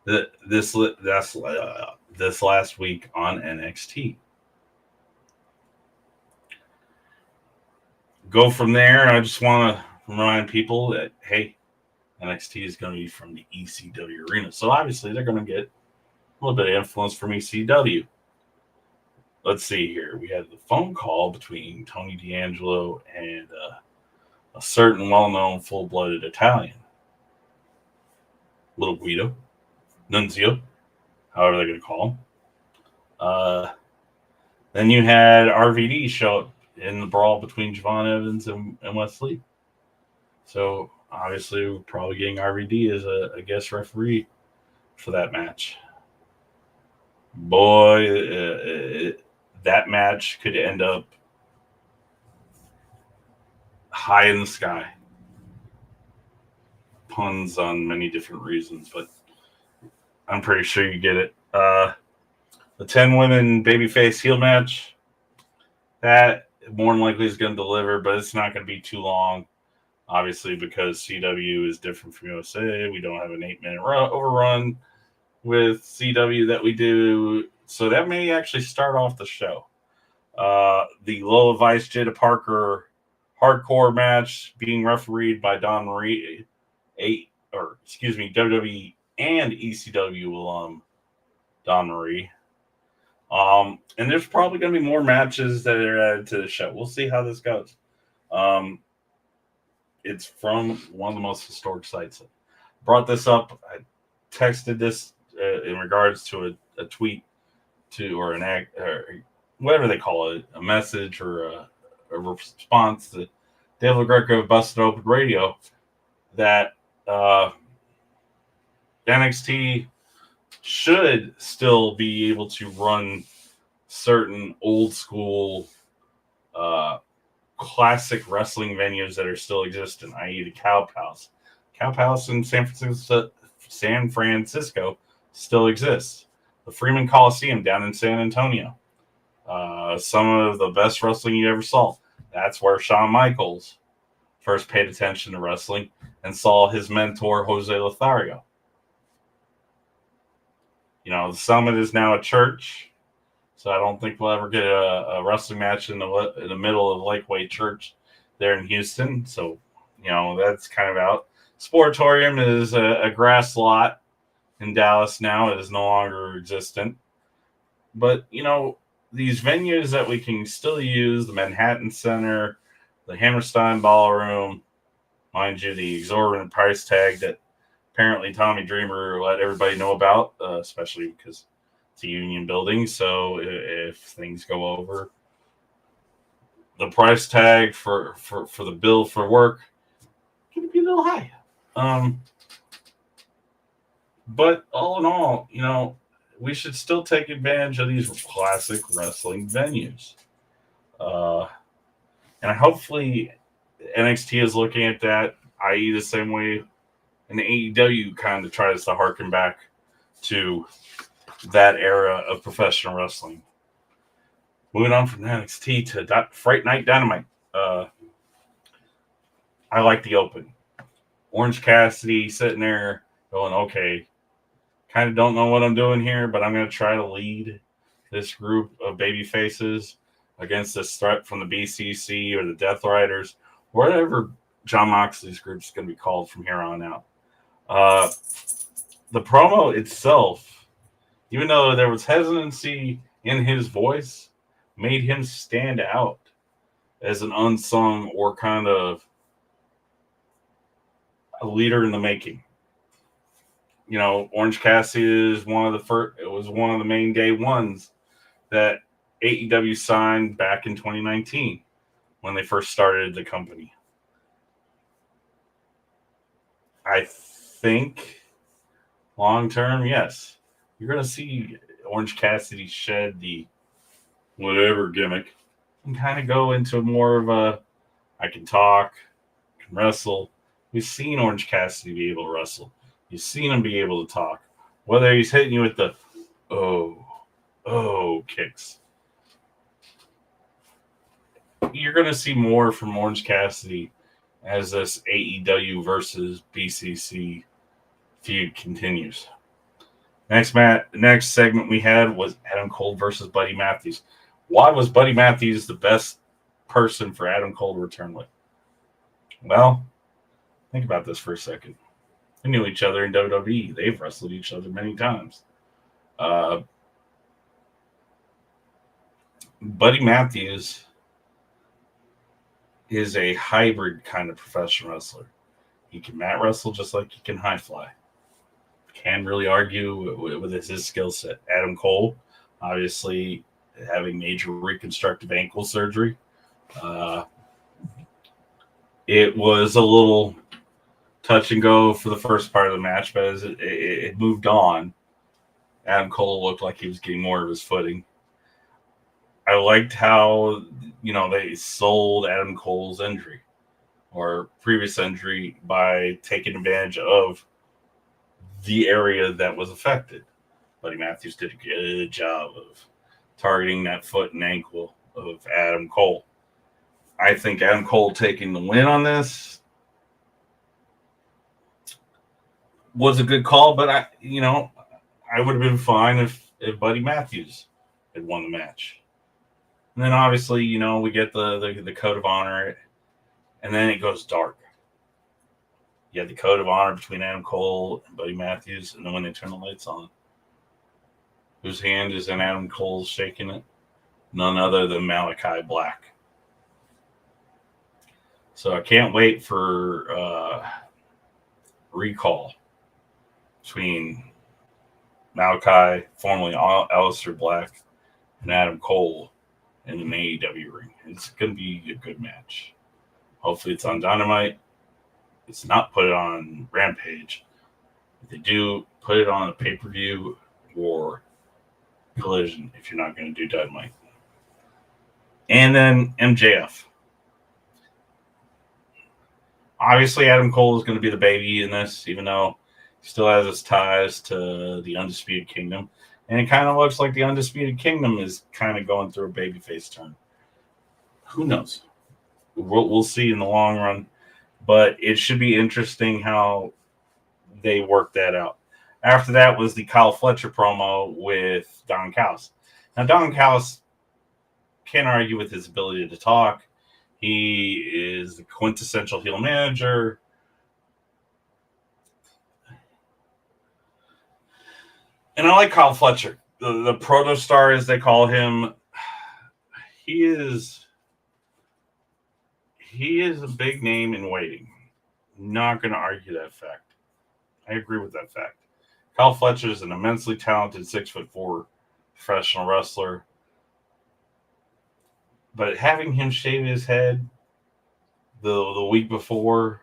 Speaker 1: this last week on NXT. Go from there. I just want to remind people that, hey, NXT is going to be from the ECW arena. So obviously they're going to get a little bit of influence from ECW. Let's see here. We had the phone call between Tony D'Angelo and a certain well-known full-blooded Italian. Little Guido. Nunzio. However they're going to call him. Then you had RVD show up in the brawl between Javon Evans and Wesley. So obviously we're probably getting RVD as a guest referee for that match. Boy, that match could end up high in the sky. Puns on many different reasons, but I'm pretty sure you get it. The 10 women babyface heel match, that more than likely is going to deliver, but it's not going to be too long. Obviously, because CW is different from USA. We don't have an 8-minute overrun with CW that we do. So that may actually start off the show. The Lola Vice Jada Parker hardcore match being refereed by Don Marie, WWE and ECW alum Don Marie. And there's probably going to be more matches that are added to the show. We'll see how this goes. It's from one of the most historic sites. Brought this up. I texted this in regards to a tweet or an act or whatever they call it, a message or a response to Dave LaGreca of Busted Open Radio that NXT should still be able to run certain old school classic wrestling venues that are still existing, i.e. the Cow Palace. Cow Palace in San Francisco still exists. The Freeman Coliseum down in San Antonio. Some of the best wrestling you ever saw. That's where Shawn Michaels first paid attention to wrestling and saw his mentor, Jose Lothario. You know, the Summit is now a church, so I don't think we'll ever get a wrestling match in the middle of Lakeway Church there in Houston. So, you know, that's kind of out. Sportatorium is a grass lot in Dallas now. It is no longer existent. But, you know, these venues that we can still use, the Manhattan Center, the Hammerstein Ballroom, mind you, the exorbitant price tag that apparently Tommy Dreamer let everybody know about, especially because it's a union building. So if things go over, the price tag for the bill for work can be a little high. But all in all, we should still take advantage of these classic wrestling venues. Uh, and hopefully NXT is looking at that, i.e., the same way an AEW kind of tries to harken back to that era of professional wrestling. Moving on from NXT to Fright Night Dynamite. I like the open. Orange Cassidy sitting there going, okay, kind of don't know what I'm doing here, but I'm going to try to lead this group of baby faces against this threat from the BCC or the Death Riders, whatever Jon Moxley's group is going to be called from here on out. The promo itself, even though there was hesitancy in his voice, made him stand out as an unsung or kind of a leader in the making. Orange Cassidy is one of the first. It was one of the main day ones that AEW signed back in 2019 when they first started the company. I think long term, yes, you're going to see Orange Cassidy shed the whatever gimmick and kind of go into more of a I can talk, can wrestle. We've seen Orange Cassidy be able to wrestle. You've seen him be able to talk. Whether he's hitting you with the kicks. You're going to see more from Orange Cassidy as this AEW versus BCC feud continues. Next segment we had was Adam Cole versus Buddy Matthews. Why was Buddy Matthews the best person for Adam Cole to return with? Well, think about this for a second. They knew each other in WWE. They've wrestled each other many times. Buddy Matthews is a hybrid kind of professional wrestler. He can mat wrestle just like he can high fly. Can't really argue with his skill set. Adam Cole, obviously having major reconstructive ankle surgery. It was a little touch and go for the first part of the match, but as it moved on, Adam Cole looked like he was getting more of his footing. I liked how, they sold Adam Cole's injury or previous injury by taking advantage of the area that was affected. Buddy Matthews did a good job of targeting that foot and ankle of Adam Cole. I think Adam Cole taking the win on this was a good call, but I would have been fine if Buddy Matthews had won the match. And then obviously, we get the code of honor, and then it goes dark. You have the code of honor between Adam Cole and Buddy Matthews, and then when they turn the lights on, whose hand is in Adam Cole's shaking it? None other than Malachi Black. So I can't wait for recall between Malachi, formerly Aleister Black, and Adam Cole in an AEW ring. It's going to be a good match. Hopefully it's on Dynamite. It's not put on Rampage. If they do, put it on a pay-per-view or Collision if you're not going to do Dynamite. And then MJF. Obviously, Adam Cole is going to be the baby in this, even though he still has his ties to the Undisputed Kingdom. And it kind of looks like the Undisputed Kingdom is kind of going through a babyface turn. Who knows? We'll see in the long run. But it should be interesting how they work that out. After that was the Kyle Fletcher promo with Don Callis. Now, Don Callis can't argue with his ability to talk. He is the quintessential heel manager. And I like Kyle Fletcher, the proto-star, as they call him. He is a big name in waiting. Not going to argue that fact. I agree with that fact. Kyle Fletcher is an immensely talented 6'4" professional wrestler. But having him shave his head the week before,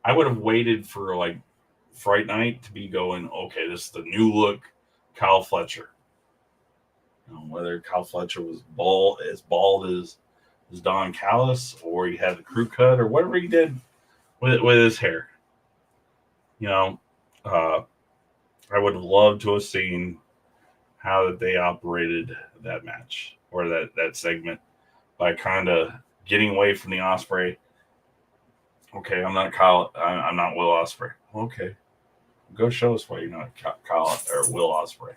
Speaker 1: I would have waited for like Fright Night to be going, okay, this is the new look Kyle Fletcher. Whether Kyle Fletcher was bald as Don Callis, or he had the crew cut, or whatever he did with his hair. Uh, I would have loved to have seen how that they operated that match or that segment by kind of getting away from the Ospreay. Okay, I'm not Kyle. I'm not Will Ospreay. Okay, go show us why you're not Kyle or Will Ospreay.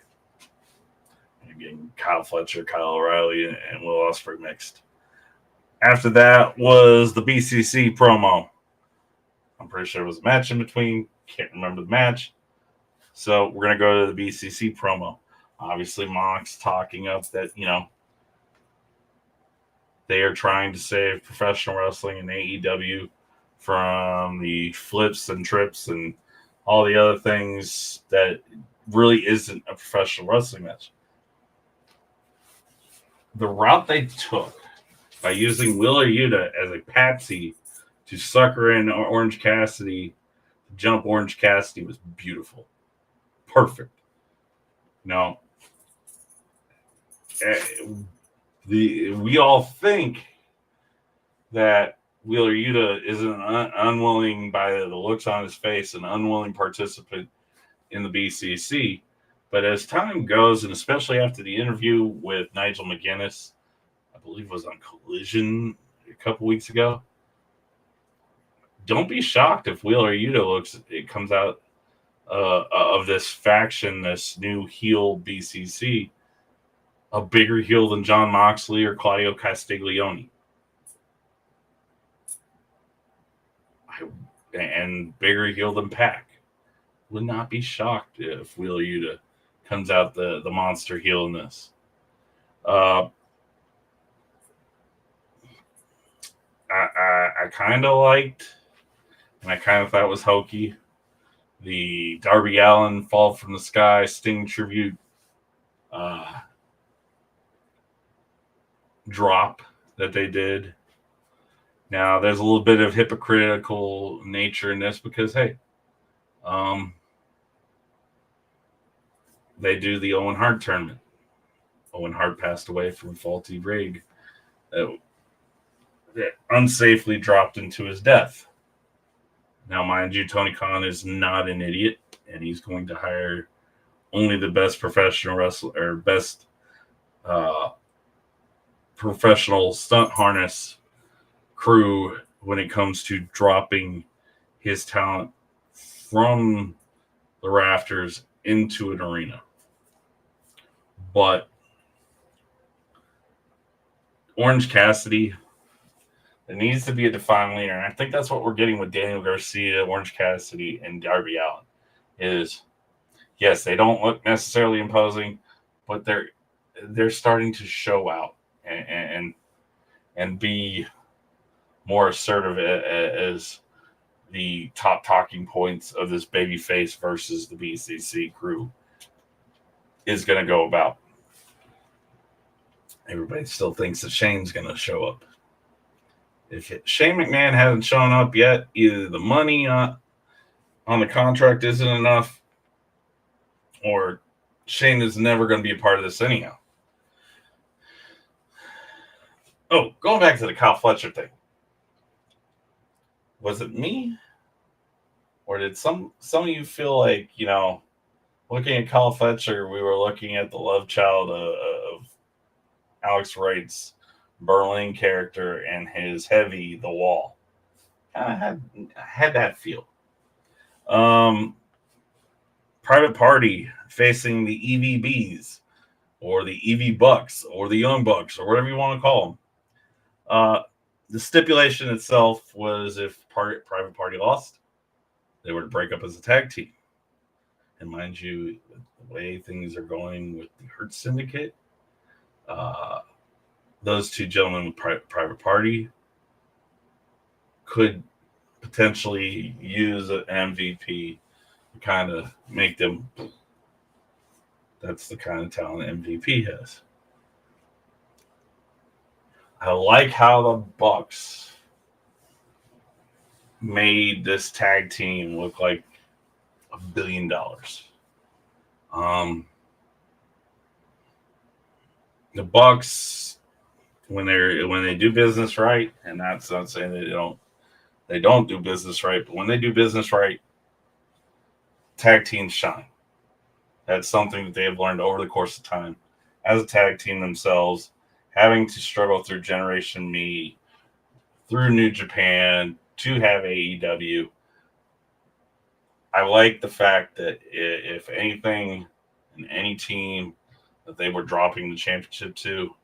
Speaker 1: Again, Kyle Fletcher, Kyle O'Reilly, and Will Ospreay mixed. After that was the BCC promo. I'm pretty sure it was a match in between. Can't remember the match. So we're going to go to the BCC promo. Obviously, Mox talking up that, they are trying to save professional wrestling and AEW from the flips and trips and all the other things that really isn't a professional wrestling match. The route they took by using Wheeler Yuta as a patsy to sucker in Orange Cassidy, jump Orange Cassidy, was beautiful. Perfect. Now, we all think that Wheeler Yuta is an unwilling, by the looks on his face, an unwilling participant in the BCC. But as time goes, and especially after the interview with Nigel McGuinness, I believe it was on Collision a couple weeks ago, don't be shocked if Wheeler Yuta comes out of this faction, this new heel BCC, a bigger heel than Jon Moxley or Claudio Castiglione. And bigger heel than Pac. Would not be shocked if Wheeler Yuta comes out the monster heel in this. I kind of liked, and I kind of thought it was hokey, the Darby Allin Fall from the Sky Sting tribute drop that they did. Now, there's a little bit of hypocritical nature in this because, hey, they do the Owen Hart tournament. Owen Hart passed away from faulty rig that unsafely dropped into his death. Now, mind you, Tony Khan is not an idiot, and he's going to hire only the best professional wrestler or best professional stunt harness crew when it comes to dropping his talent from the rafters into an arena. But Orange Cassidy, there needs to be a defined leader. And I think that's what we're getting with Daniel Garcia, Orange Cassidy, and Darby Allin. Is, yes, they don't look necessarily imposing, but they're starting to show out and be more assertive as the top talking points of this babyface versus the BCC crew is going to go about. Everybody still thinks that Shane's going to show up. If Shane McMahon hasn't shown up yet, either the money on the contract isn't enough, or Shane is never going to be a part of this anyhow. Oh, going back to the Kyle Fletcher thing. Was it me? Or did some of you feel like, looking at Kyle Fletcher, we were looking at the love child of Alex Wright's Berlin character and his Heavy, the Wall? I had that feel. Private Party facing the EVBs or the EV Bucks or the Young Bucks or whatever you want to call them. The stipulation itself was if Private Party lost, they were to break up as a tag team. And mind you, the way things are going with the Hurt Syndicate, those two gentlemen with Private Party could potentially use an MVP to kind of make them. That's the kind of talent MVP has. I like how the Bucks made this tag team look like $1 billion. The Bucks, when they do business right, and that's not saying they don't do business right, but when they do business right, tag teams shine. That's something that they have learned over the course of time as a tag team themselves, having to struggle through Generation Me, through New Japan to have AEW. I like the fact that if anything, in any team that they were dropping the championship to,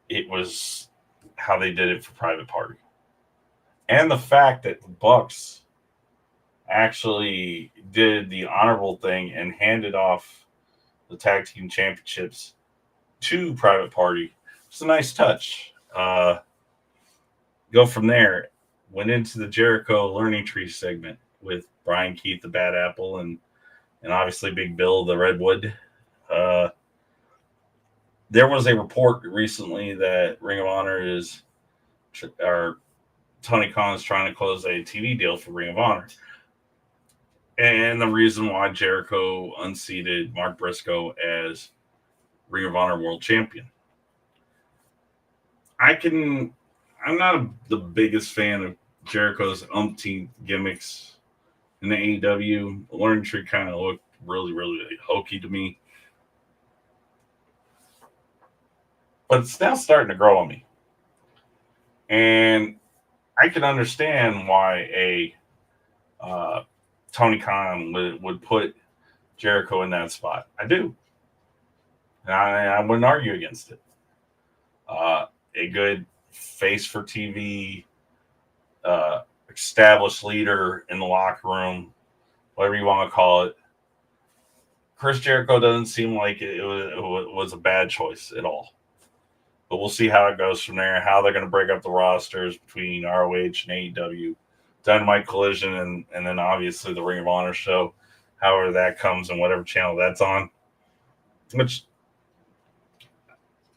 Speaker 1: it was how they did it for Private Party. And the fact that the Bucks actually did the honorable thing and handed off the tag team championships to Private Party. It's a nice touch. Go from there. Went into the Jericho Learning Tree segment with Brian Keith, the Bad Apple, and obviously Big Bill, the Redwood. There was a report recently that Ring of Honor or Tony Khan is trying to close a TV deal for Ring of Honor. And the reason why Jericho unseated Mark Briscoe as Ring of Honor World Champion. I'm not the biggest fan of Jericho's umpteenth gimmicks in the AEW. The Learning Tree kind of looked really, really hokey to me. But it's now starting to grow on me. And I can understand why Tony Khan would put Jericho in that spot. I do. And I wouldn't argue against it. A good face for TV, established leader in the locker room, whatever you want to call it. Chris Jericho doesn't seem like it was a bad choice at all. But we'll see how it goes from there, how they're going to break up the rosters between ROH and AEW, Dynamite Collision, and then obviously the Ring of Honor show, however that comes and whatever channel that's on. Which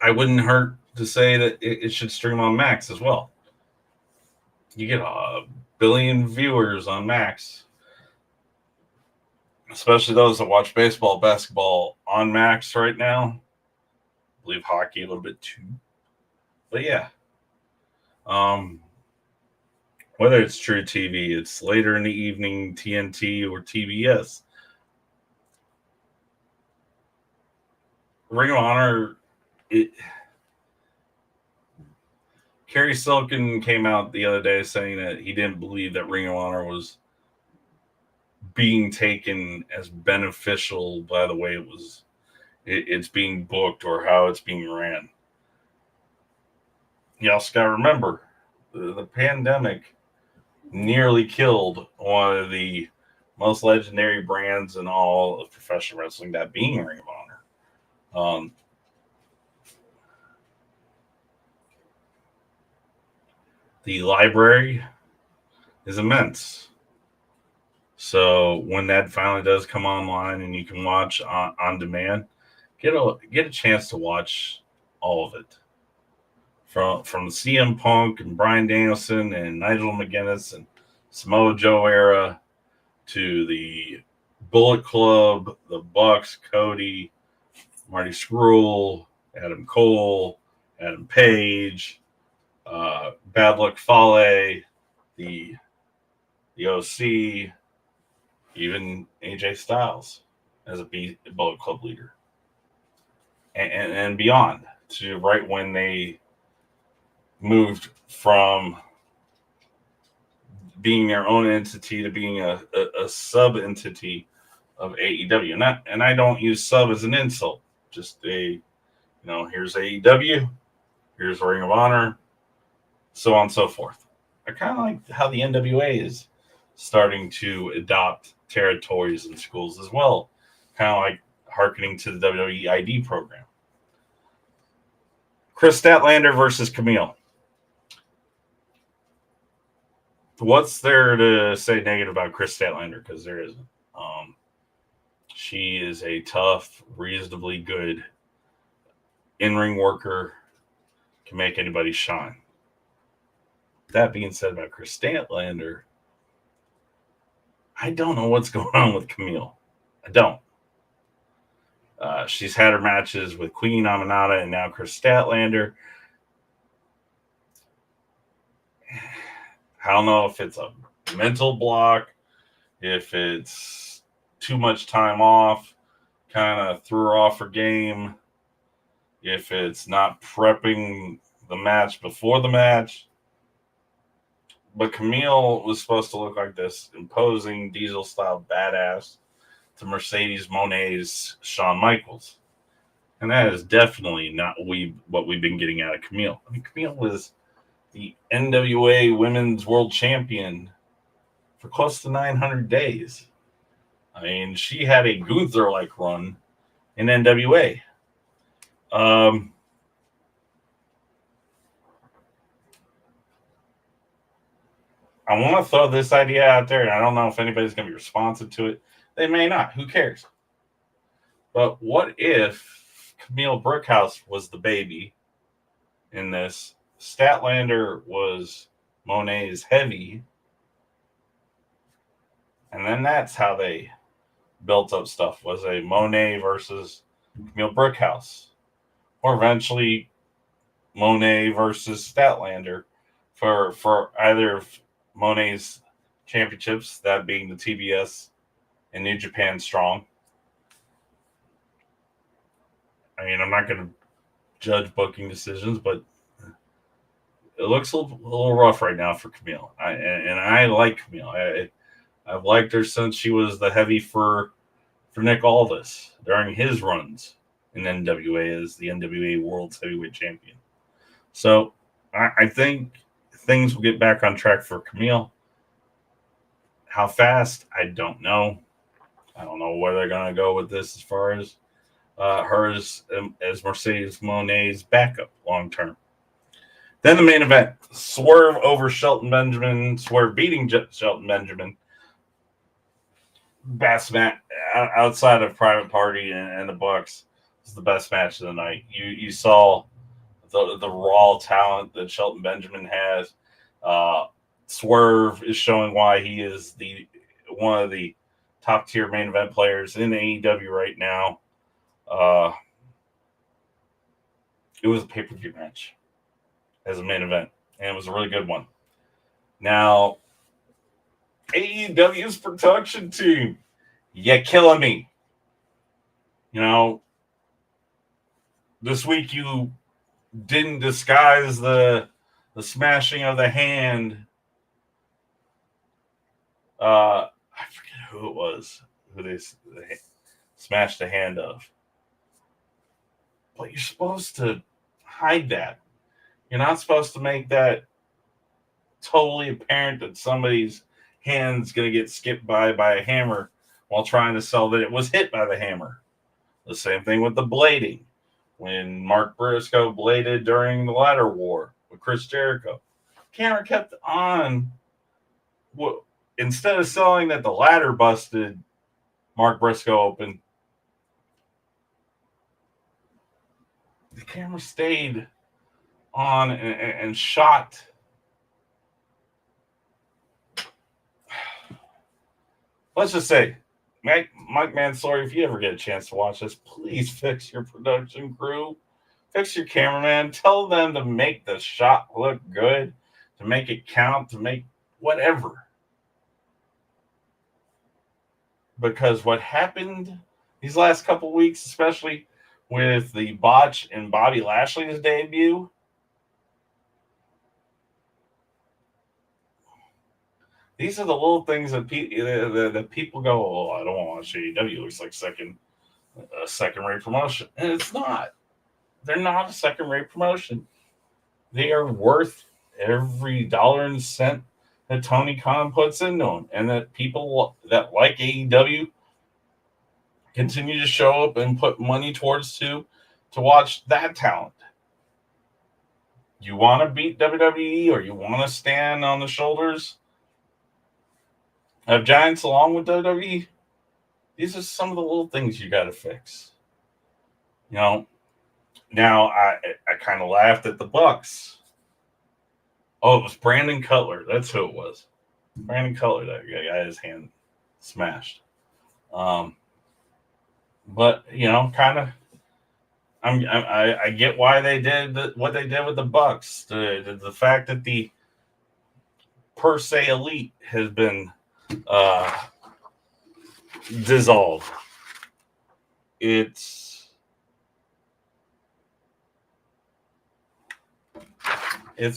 Speaker 1: I wouldn't hurt to say that it should stream on Max as well. You get 1 billion viewers on Max, especially those that watch baseball, basketball on Max right now. I believe hockey a little bit too. But yeah. Whether it's True TV, it's later in the evening, TNT or TBS. Ring of Honor, Kerry Silkin came out the other day saying that he didn't believe that Ring of Honor was being taken as beneficial by the way it's being booked or how it's being ran. You also got to remember, the pandemic nearly killed one of the most legendary brands in all of professional wrestling, that being Ring of Honor. The library is immense. So when that finally does come online and you can watch on demand, get a chance to watch all of it. From CM Punk and Bryan Danielson and Nigel McGuinness and Samoa Joe era to the Bullet Club, the Bucks, Cody, Marty Scurll, Adam Cole, Adam Page, Bad Luck Fale, the OC, even AJ Styles as a Bullet Club leader, and beyond, to right when they moved from being their own entity to being a sub entity of AEW. And I don't use sub as an insult. Just here's AEW, here's Ring of Honor, so on and so forth. I kind of like how the NWA is starting to adopt territories and schools as well, kind of like hearkening to the WWE ID program. Chris Statlander versus Camille. What's there to say negative about Chris Statlander? Because there isn't. She is a tough, reasonably good in-ring worker, can make anybody shine. That being said about Chris Statlander, I don't know what's going on with Camille. I don't. She's had her matches with Queen Aminata and now Chris Statlander. I don't know if it's a mental block, if it's too much time off, kind of threw her off her game, if it's not prepping the match before the match. But Camille was supposed to look like this imposing Diesel style badass to Mercedes Moné's Shawn Michaels. And that is definitely not what we've been getting out of Camille. I mean, Camille was the NWA Women's World Champion for close to 900 days. I mean, she had a Gunther-like run in NWA. I want to throw this idea out there, and I don't know if anybody's going to be responsive to it. They may not. Who cares? But what if Camille Brookhouse was the baby in this? Statlander was Moné's heavy. And then that's how they built up stuff, was a Moné versus Camille Brookhouse. Or eventually Moné versus Statlander for either of Moné's championships, that being the TBS and New Japan Strong. I mean, I'm not going to judge booking decisions, but it looks a little rough right now for Camille. I like Camille. I've liked her since she was the heavy for Nick Aldis during his runs in NWA as the NWA World's Heavyweight Champion. So I think things will get back on track for Camille. How fast? I don't know. I don't know where they're going to go with this as far as her as Mercedes Moné's backup long term. Then the main event, Swerve over Shelton Benjamin, Swerve beating Shelton Benjamin. Best match outside of Private Party and the Bucks is the best match of the night. You saw the raw talent that Shelton Benjamin has. Swerve is showing why he is one of the top tier main event players in AEW right now. It was a pay-per-view match as a main event, and it was a really good one. Now, AEW's production team, you're killing me. You know, this week you didn't disguise the smashing of the hand. I forget who it was who they smashed the hand of. But you're supposed to hide that. You're not supposed to make that totally apparent that somebody's hand's going to get skipped by a hammer while trying to sell that it was hit by the hammer. The same thing with the blading. When Mark Briscoe bladed during the ladder war with Chris Jericho, camera kept on. Instead of selling that the ladder busted Mark Briscoe open, the camera stayed on and shot. Let's just say, Mike Mansouri, if you ever get a chance to watch this, please fix your production crew, fix your cameraman, tell them to make the shot look good, to make it count, to make whatever. Because what happened these last couple weeks, especially with the botch in Bobby Lashley's debut, these are the little things that people go, "Oh, I don't want to watch AEW. It looks like a second-rate promotion," and it's not. They're not a second-rate promotion. They are worth every dollar and cent that Tony Khan puts into them, and that people that like AEW continue to show up and put money towards to watch that talent. You want to beat WWE, or you want to stand on the shoulders of giants along with WWE? These are some of the little things you got to fix. You know, now I kind of laughed at the Bucks. Oh, it was Brandon Cutler. That's who it was. Brandon Cutler, that guy had his hand smashed. But kind of, I get why they did what they did with the Bucks. The fact that the per se elite has been uh, dissolved. It's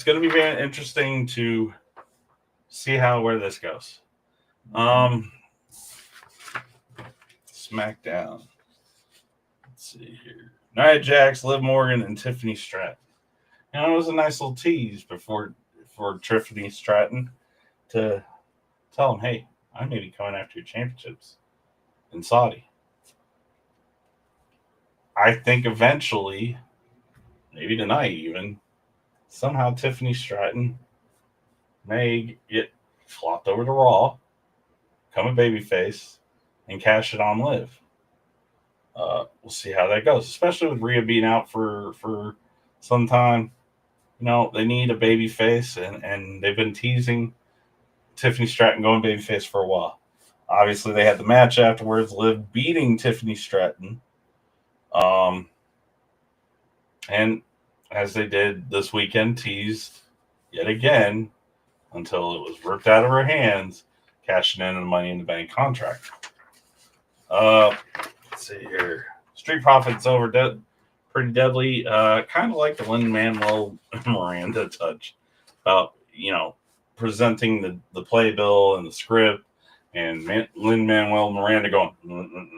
Speaker 1: going to be very interesting to see where this goes. SmackDown. Let's see here. Nia Jax, Liv Morgan, and Tiffany Stratton. It was a nice little tease for Tiffany Stratton to tell them, hey, I may be coming after your championships in Saudi. I think eventually, maybe tonight even, somehow Tiffany Stratton may get flopped over to Raw, become a babyface, and cash it on Liv. We'll see how that goes, especially with Rhea being out for some time. They need a babyface, and they've been teasing Tiffany Stratton going babyface for a while. Obviously, they had the match afterwards, Liv beating Tiffany Stratton. And as they did this weekend, teased yet again until it was ripped out of her hands, cashing in on the Money in the Bank contract. Let's see here. Street Profits over pretty deadly. Kind of like the Lin-Manuel Miranda touch about, presenting the playbill and the script, and Lin-Manuel Miranda going, no.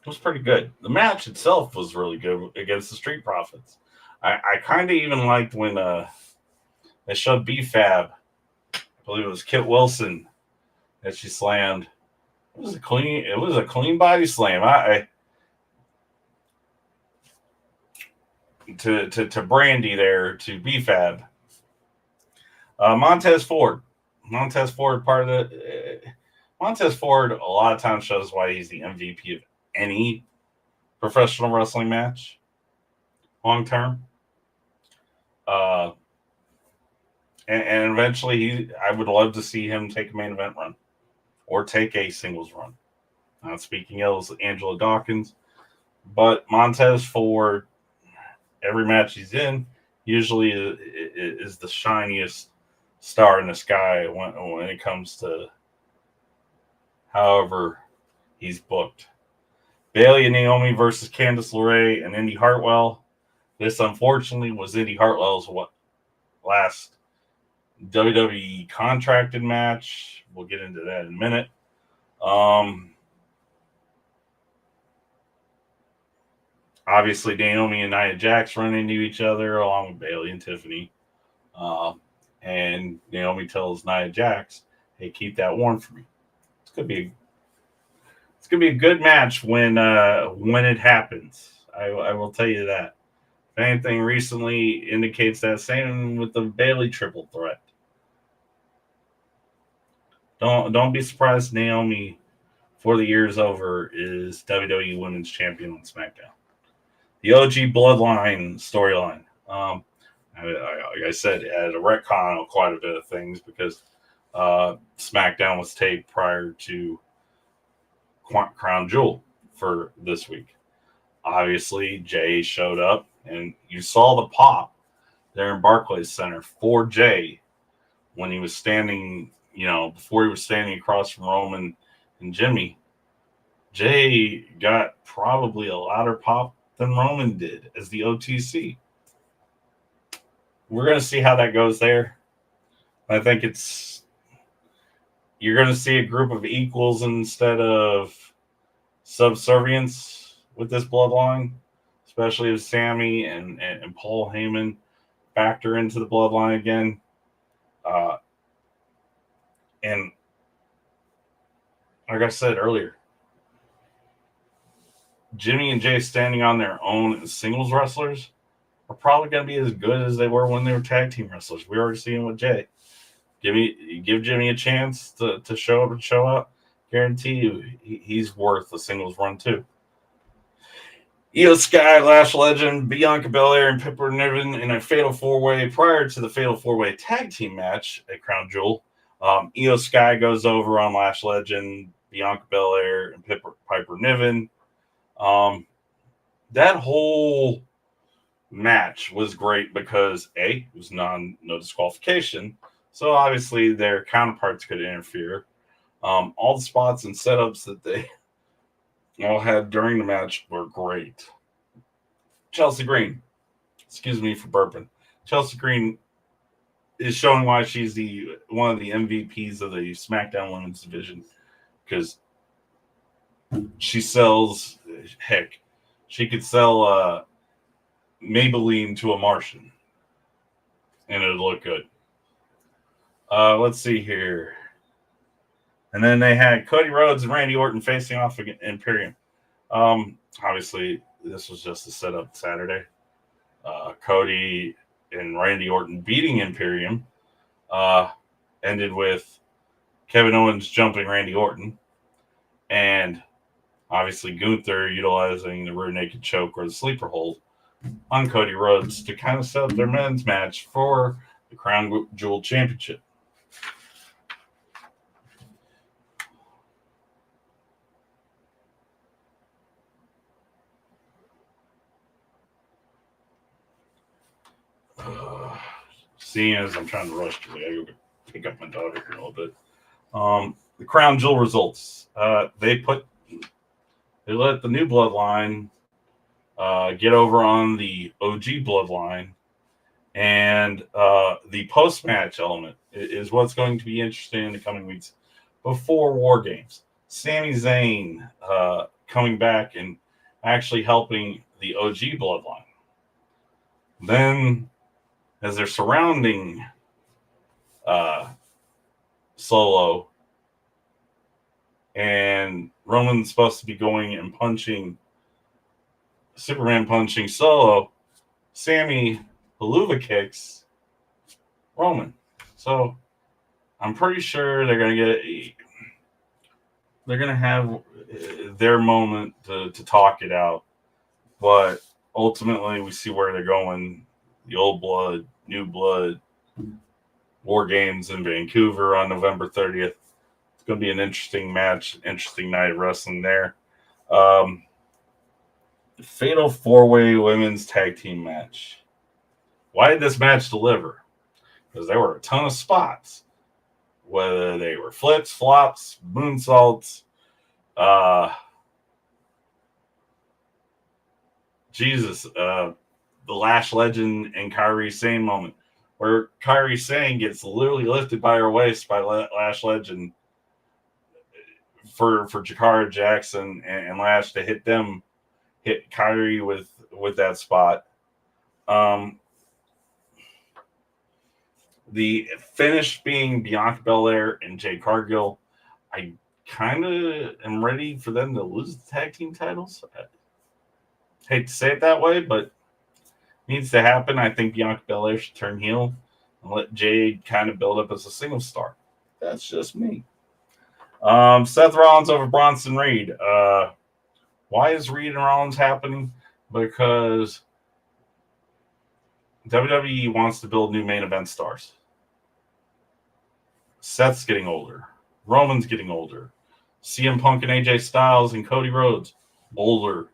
Speaker 1: It was pretty good. The match itself was really good against the Street Profits. I kind of even liked when they showed B-Fab. I believe it was Kit Wilson that she slammed. It was a clean body slam. To Brandy there, to B-Fab. Montez Ford, part of the Montez Ford a lot of times shows why he's the MVP of any professional wrestling match long term. And eventually I would love to see him take a main event run or take a singles run. Not speaking ill of Angelo Dawkins, but Montez Ford, every match he's in, usually is the shiniest star in the sky when it comes to however he's booked. Bayley and Naomi versus Candice LeRae and Indy Hartwell. This, unfortunately, was Indy Hartwell's last WWE contracted match. We'll get into that in a minute. Obviously, Naomi and Nia Jax run into each other along with Bayley and Tiffany. And Naomi tells Nia Jax, "Hey, keep that warm for me." It's gonna be a good match when it happens. I will tell you that. If anything recently indicates that, same with the Bayley triple threat. Don't be surprised Naomi, for the years over, is WWE Women's Champion on SmackDown. The OG Bloodline storyline. Like I said, it had a retcon of quite a bit of things because SmackDown was taped prior to Crown Jewel for this week. Obviously, Jay showed up, and you saw the pop there in Barclays Center for Jay when he was standing, before he was standing across from Roman and Jimmy. Jay got probably a louder pop than Roman did as the OTC. We're going to see how that goes there. I think you're going to see a group of equals instead of subservience with this bloodline, especially if Sammy and Paul Heyman factor into the bloodline again. And like I said earlier, Jimmy and Jay standing on their own as singles wrestlers are probably going to be as good as they were when they were tag team wrestlers. We already seen with Jay. Give Jimmy a chance to show up and show out. Guarantee you he's worth a singles run too. Io Sky, Lash Legend, Bianca Belair, and Pippa Niven in a Fatal 4-Way prior to the Fatal 4-Way tag team match at Crown Jewel. Io Sky goes over on Lash Legend, Bianca Belair, and Piper Niven. That whole match was great because it was no disqualification, so obviously their counterparts could interfere. All the spots and setups that they all had during the match were great. Chelsea Green, excuse me for burping. Chelsea Green is showing why she's the one of the MVPs of the SmackDown Women's division because she sells. Heck, she could sell Maybelline to a Martian, and it'd look good. Let's see here. And then they had Cody Rhodes and Randy Orton facing off against Imperium. Obviously, this was just a setup Saturday. Cody and Randy Orton beating Imperium ended with Kevin Owens jumping Randy Orton. And obviously, Gunther utilizing the rear naked choke or the sleeper hold on Cody Rhodes to kind of set up their men's match for the Crown Jewel Championship. Seeing as I'm trying to rush to I go pick up my daughter here a little bit. The Crown Jewel results. They let the new bloodline get over on the OG bloodline, and the post match element is what's going to be interesting in the coming weeks before War Games. Sami Zayn coming back and actually helping the OG bloodline. Then, as they're surrounding Solo, and Roman's supposed to be going and punching Superman punching Solo, Sammy Haluva kicks Roman. So I'm pretty sure they're gonna have their moment to talk it out. But ultimately, we see where they're going. The old blood, new blood, War Games in Vancouver on November 30th. It's going to be an interesting match, interesting night of wrestling there. Fatal 4-Way Women's Tag Team match. Why did this match deliver? Because there were a ton of spots, whether they were flips, flops, moonsaults, the Lash Legend and Kairi Sane moment, where Kairi Sane gets literally lifted by her waist by Lash Legend for Jakara Jackson and Lash to hit Kairi with that spot. The finish being Bianca Belair and Jade Cargill. I kind of am ready for them to lose the tag team titles. I hate to say it that way, but it needs to happen. I think Bianca Belair should turn heel and let Jade kind of build up as a single star. That's just me. Seth Rollins over Bronson Reed. Why is Reed and Rollins happening? Because WWE wants to build new main event stars. Seth's getting older. Roman's getting older. CM Punk and AJ Styles and Cody Rhodes, older.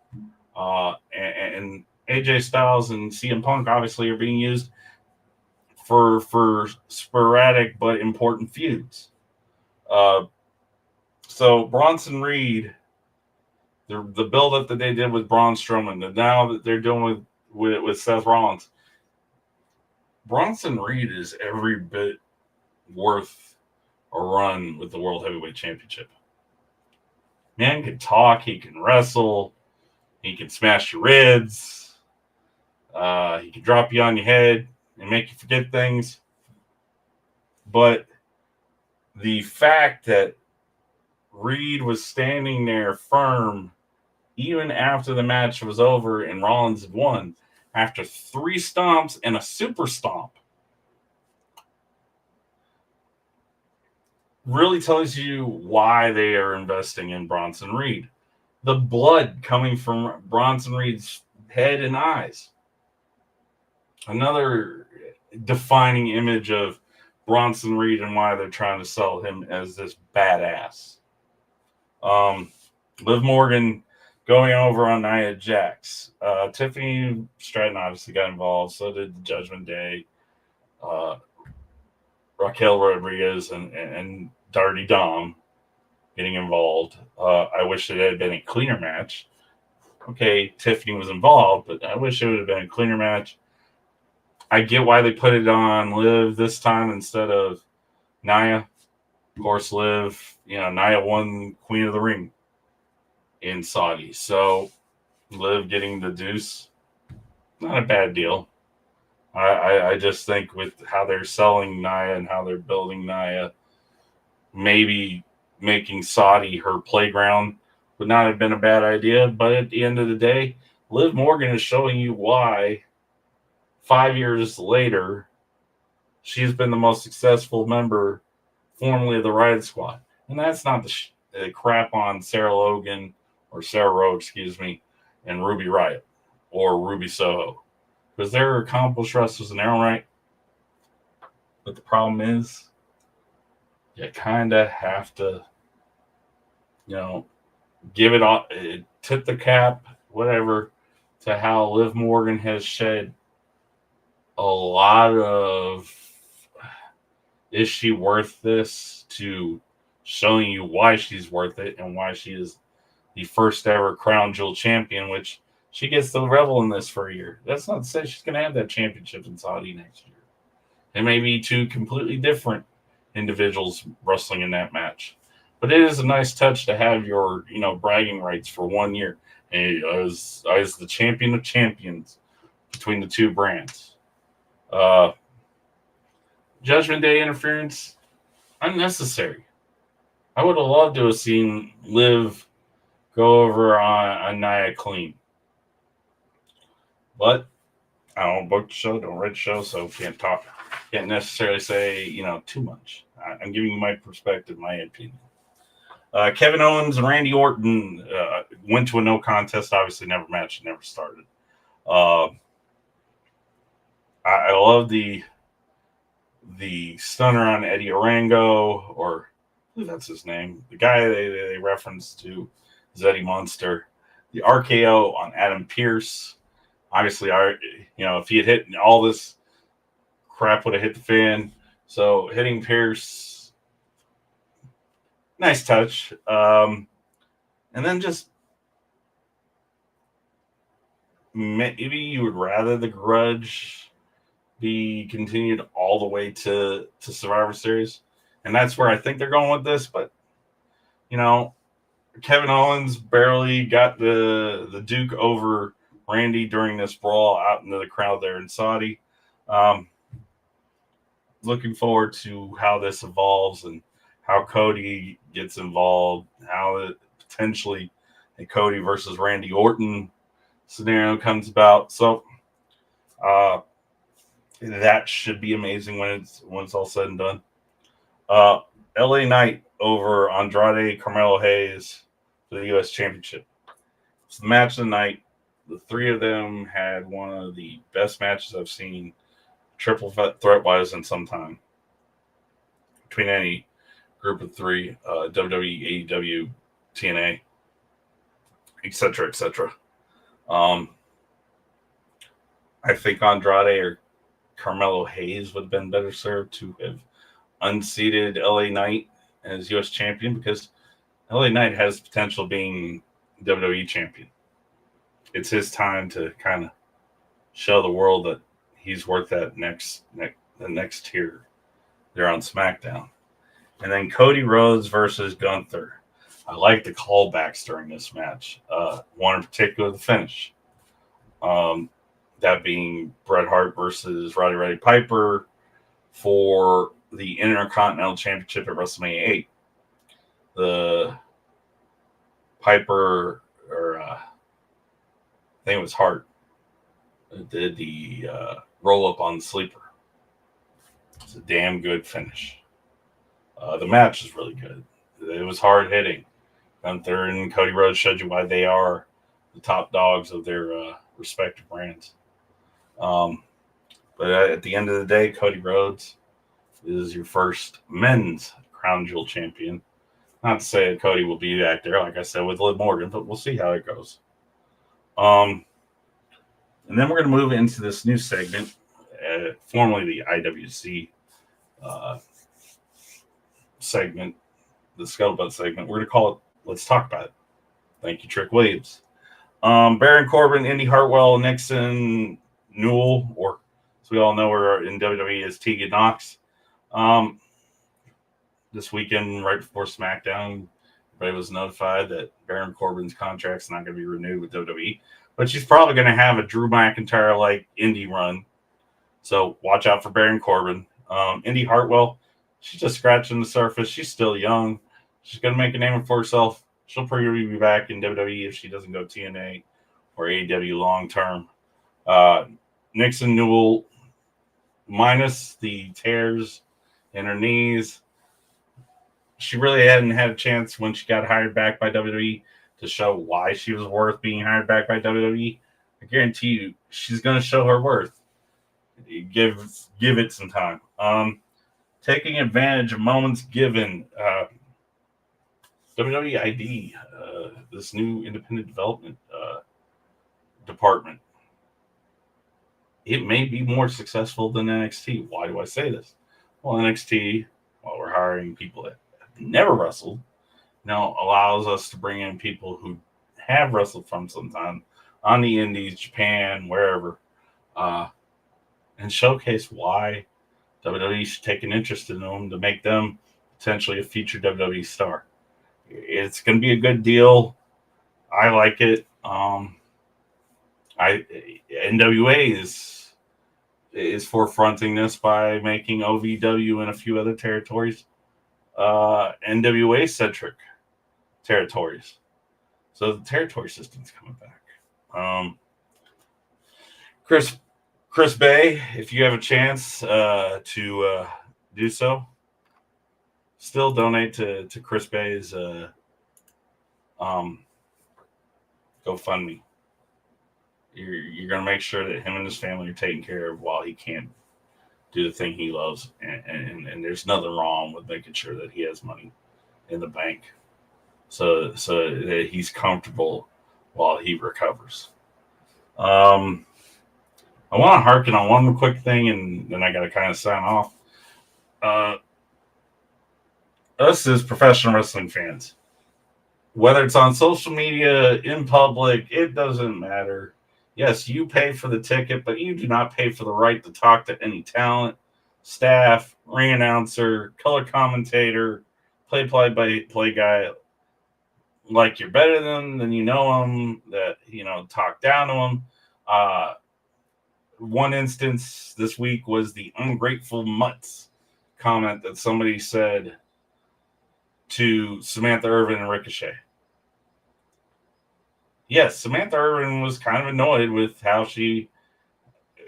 Speaker 1: And AJ Styles and CM Punk obviously are being used for sporadic but important feuds. So Bronson Reed, the build-up that they did with Braun Strowman, and now that they're doing with Seth Rollins, Bronson Reed is every bit worth a run with the World Heavyweight Championship. Man can talk, he can wrestle, he can smash your ribs, he can drop you on your head and make you forget things. But the fact that Reed was standing there firm even after the match was over and Rollins had won after 3 stomps and a super stomp really tells you why they are investing in Bronson Reed. the blood coming from Bronson Reed's head and eyes. Another defining image of Bronson Reed and why they're trying to sell him as this badass. Liv Morgan going over on Nia Jax. Tiffany Stratton obviously got involved. So did the Judgment Day. Raquel Rodriguez and Darty Dom getting involved. I wish it had been a cleaner match. Okay, Tiffany was involved, but I wish it would have been a cleaner match. I get why they put it on Liv this time instead of Nia. Of course, Liv, Nia won Queen of the Ring in Saudi. So Liv getting the deuce, not a bad deal. I just think with how they're selling Nia and how they're building Nia, maybe making Saudi her playground would not have been a bad idea. But at the end of the day, Liv Morgan is showing you why 5 years later, she's been the most successful member formerly of the Riot Squad. And that's not the crap on Sarah Logan or Sarah Rowe, and Ruby Riott or Ruby Soho. Because they're accomplished wrestlers in their own right. But the problem is, you kind of have to, give it all, tip the cap, whatever, to how Liv Morgan has shed a lot of, is she worth this, to showing you why she's worth it and why she is the first ever Crown Jewel champion, which she gets to revel in this for a year. That's not to say she's going to have that championship in Saudi next year. It may be two completely different individuals wrestling in that match. But it is a nice touch to have your, bragging rights for 1 year. And I was the champion of champions between the two brands. Judgment Day interference, unnecessary. I would have loved to have seen Liv go over on Nia clean. But I don't book the show, don't write the show, so can't necessarily say, too much. I'm giving you my perspective, my opinion. Kevin Owens and Randy Orton went to a no contest, obviously never matched, never started. I love the stunner on Eddie Orango, or I believe that's his name. The guy they referenced to is Eddie Munster. The RKO on Adam Pearce. Obviously, if he had hit all this crap, would have hit the fan. So hitting Pearce, nice touch. And then just maybe you would rather the grudge be continued all the way to Survivor Series. And that's where I think they're going with this. But, Kevin Owens barely got the Duke over Randy during this brawl out into the crowd there in Saudi. Looking forward to how this evolves and how Cody gets involved, how it potentially a Cody versus Randy Orton scenario comes about. So that should be amazing when it's all said and done. LA Knight over Andrade Carmelo Hayes for the U.S. Championship. It's the match of the night. The three of them had one of the best matches I've seen triple threat-wise in some time. Between any group of three, WWE, AEW, TNA, etc., etc. I think Andrade or Carmelo Hayes would have been better served to have unseated LA Knight as U.S. champion, because LA Knight has potential being WWE champion. It's his time to kind of show the world that he's worth that the next tier there on SmackDown. And then Cody Rhodes versus Gunther. I like the callbacks during this match. One in particular, the finish. That being Bret Hart versus Roddy Piper for the Intercontinental Championship at WrestleMania 8. The Piper, or I think it was Hart, did the roll-up on the sleeper. It's a damn good finish. The match is really good. It was hard-hitting. Gunther and Cody Rhodes showed you why they are the top dogs of their respective brands. But at the end of the day, Cody Rhodes is your first men's crown jewel champion. Not to say that Cody will be back there, like I said, with Liv Morgan, but we'll see how it goes. And then we're going to move into this new segment, formerly the IWC segment, the Scuttlebutt segment. We're going to call it Let's Talk About It. Thank you, Trick Williams. Baron Corbin, Indy Hartwell, Nixon, Newell, or as we all know her in WWE as Tegan Knox. This weekend, right before SmackDown, everybody was notified that Baron Corbin's contract's not going to be renewed with WWE, but she's probably going to have a Drew McIntyre-like indie run. So watch out for Baron Corbin. Indy Hartwell, she's just scratching the surface. She's still young. She's going to make a name for herself. She'll probably be back in WWE if she doesn't go TNA or AEW long term. Nixon Newell, minus the tears in her knees, she really hadn't had a chance when she got hired back by WWE to show why she was worth being hired back by WWE. I guarantee you, she's going to show her worth. Give it some time. Taking advantage of moments given. WWE ID, this new independent development department, it may be more successful than NXT. Why do I say this? Well, NXT, while we're hiring people that have never wrestled, now allows us to bring in people who have wrestled from some time on the indies, Japan, wherever, and showcase why WWE should take an interest in them to make them potentially a future WWE star. It's going to be a good deal. I like it. NWA is forefronting this by making OVW and a few other territories NWA centric territories. So the territory system's coming back. Chris Bay, if you have a chance to do so, still donate to Chris Bay's GoFundMe. You're going to make sure that him and his family are taken care of while he can't do the thing he loves. And there's nothing wrong with making sure that he has money in the bank so that he's comfortable while he recovers. I want to harken on one quick thing, and then I got to kind of sign off. Us as professional wrestling fans, whether it's on social media, in public, it doesn't matter. Yes, you pay for the ticket, but you do not pay for the right to talk to any talent, staff, ring announcer, color commentator, play-by-play guy like you're better than them, you know them, that, talk down to them. One instance this week was the ungrateful mutts comment that somebody said to Samantha Irvin and Ricochet. Yes, Samantha Irvin was kind of annoyed with how she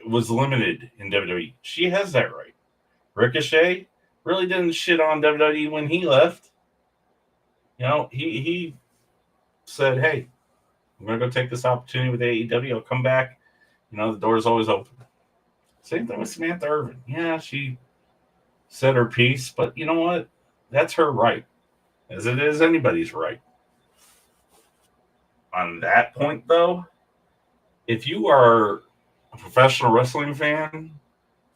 Speaker 1: was limited in WWE. She has that right. Ricochet really didn't shit on WWE when he left. He said, hey, I'm going to go take this opportunity with AEW. I'll come back. The door's always open. Same thing with Samantha Irvin. Yeah, she said her piece, but you know what? That's her right, as it is anybody's right. On that point, though, if you are a professional wrestling fan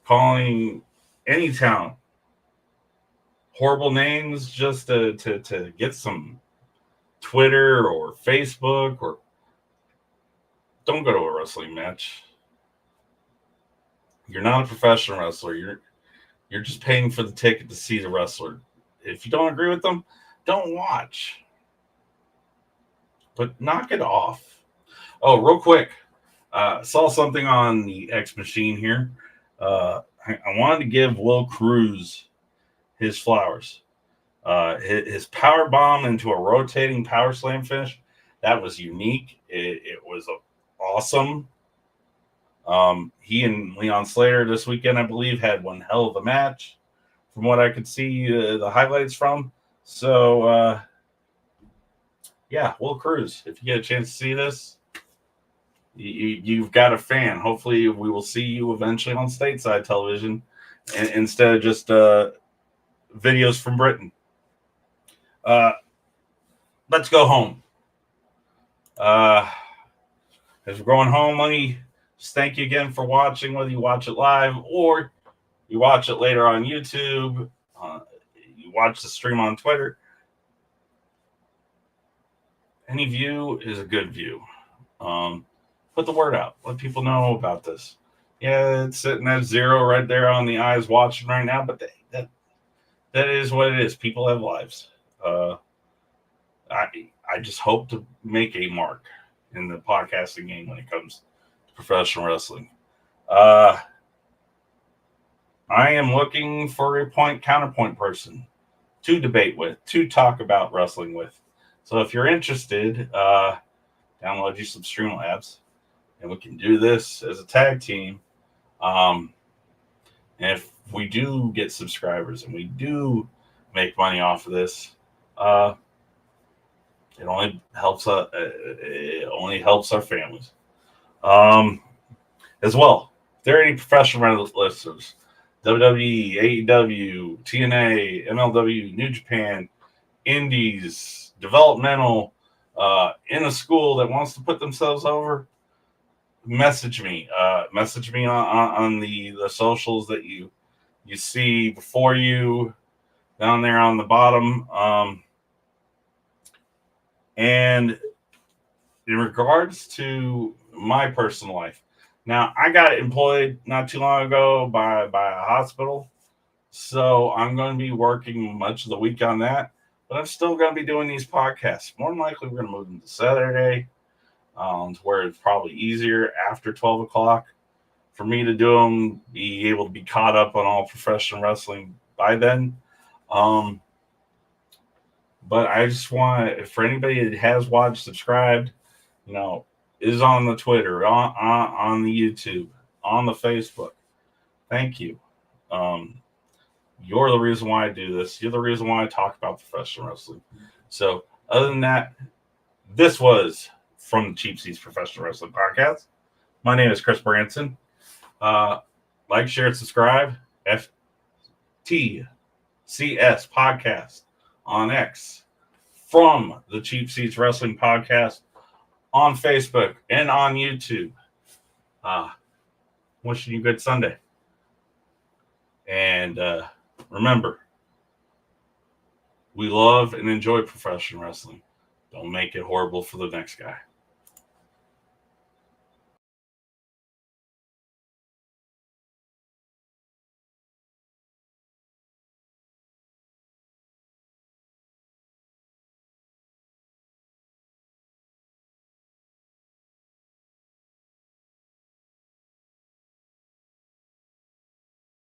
Speaker 1: calling any talent horrible names just to get some Twitter or Facebook, or don't go to a wrestling match. You're not a professional wrestler. You're just paying for the ticket to see the wrestler. If you don't agree with them, don't watch. But knock it off. Oh, real quick. Saw something on the X Machine here. I wanted to give Will Cruz his flowers. His power bomb into a rotating power slam finish, that was unique. It was awesome. He and Leon Slater this weekend, I believe, had one hell of a match from what I could see the highlights from. So yeah, Will Cruz. If you get a chance to see this, you've got a fan. Hopefully, we will see you eventually on stateside television, instead of just videos from Britain. Let's go home. As we're going home, let me just thank you again for watching, whether you watch it live or you watch it later on YouTube, you watch the stream on Twitter. Any view is a good view. Put the word out. Let people know about this. Yeah, it's sitting at 0 right there on the eyes watching right now, but that is what it is. People have lives. I just hope to make a mark in the podcasting game when it comes to professional wrestling. I am looking for a counterpoint person to debate with, to talk about wrestling with. So if you're interested, download you some Streamlabs, and we can do this as a tag team. And if we do get subscribers and we do make money off of this, it only helps our families. As well, if there are any professional listeners, WWE, AEW, TNA, MLW, New Japan, Indies, developmental, in a school that wants to put themselves over, message me. Message me on the socials that you see before you down there on the bottom. And in regards to my personal life, now I got employed not too long ago by a hospital, so I'm going to be working much of the week on that. But I'm still going to be doing these podcasts. More than likely, we're going to move them to Saturday, to where it's probably easier after 12 o'clock for me to do them, be able to be caught up on all professional wrestling by then. But I just want, for anybody that has watched, subscribed, is on the Twitter, on the YouTube, on the Facebook. Thank you. You're the reason why I do this. You're the reason why I talk about professional wrestling. So other than that, this was from the Cheap Seats Professional Wrestling Podcast. My name is Chris Branson. Like, share, and subscribe. FTCS Podcast on X, from the Cheap Seats Wrestling Podcast on Facebook and on YouTube. Wishing you a good Sunday. And remember, we love and enjoy professional wrestling. Don't make it horrible for the next guy.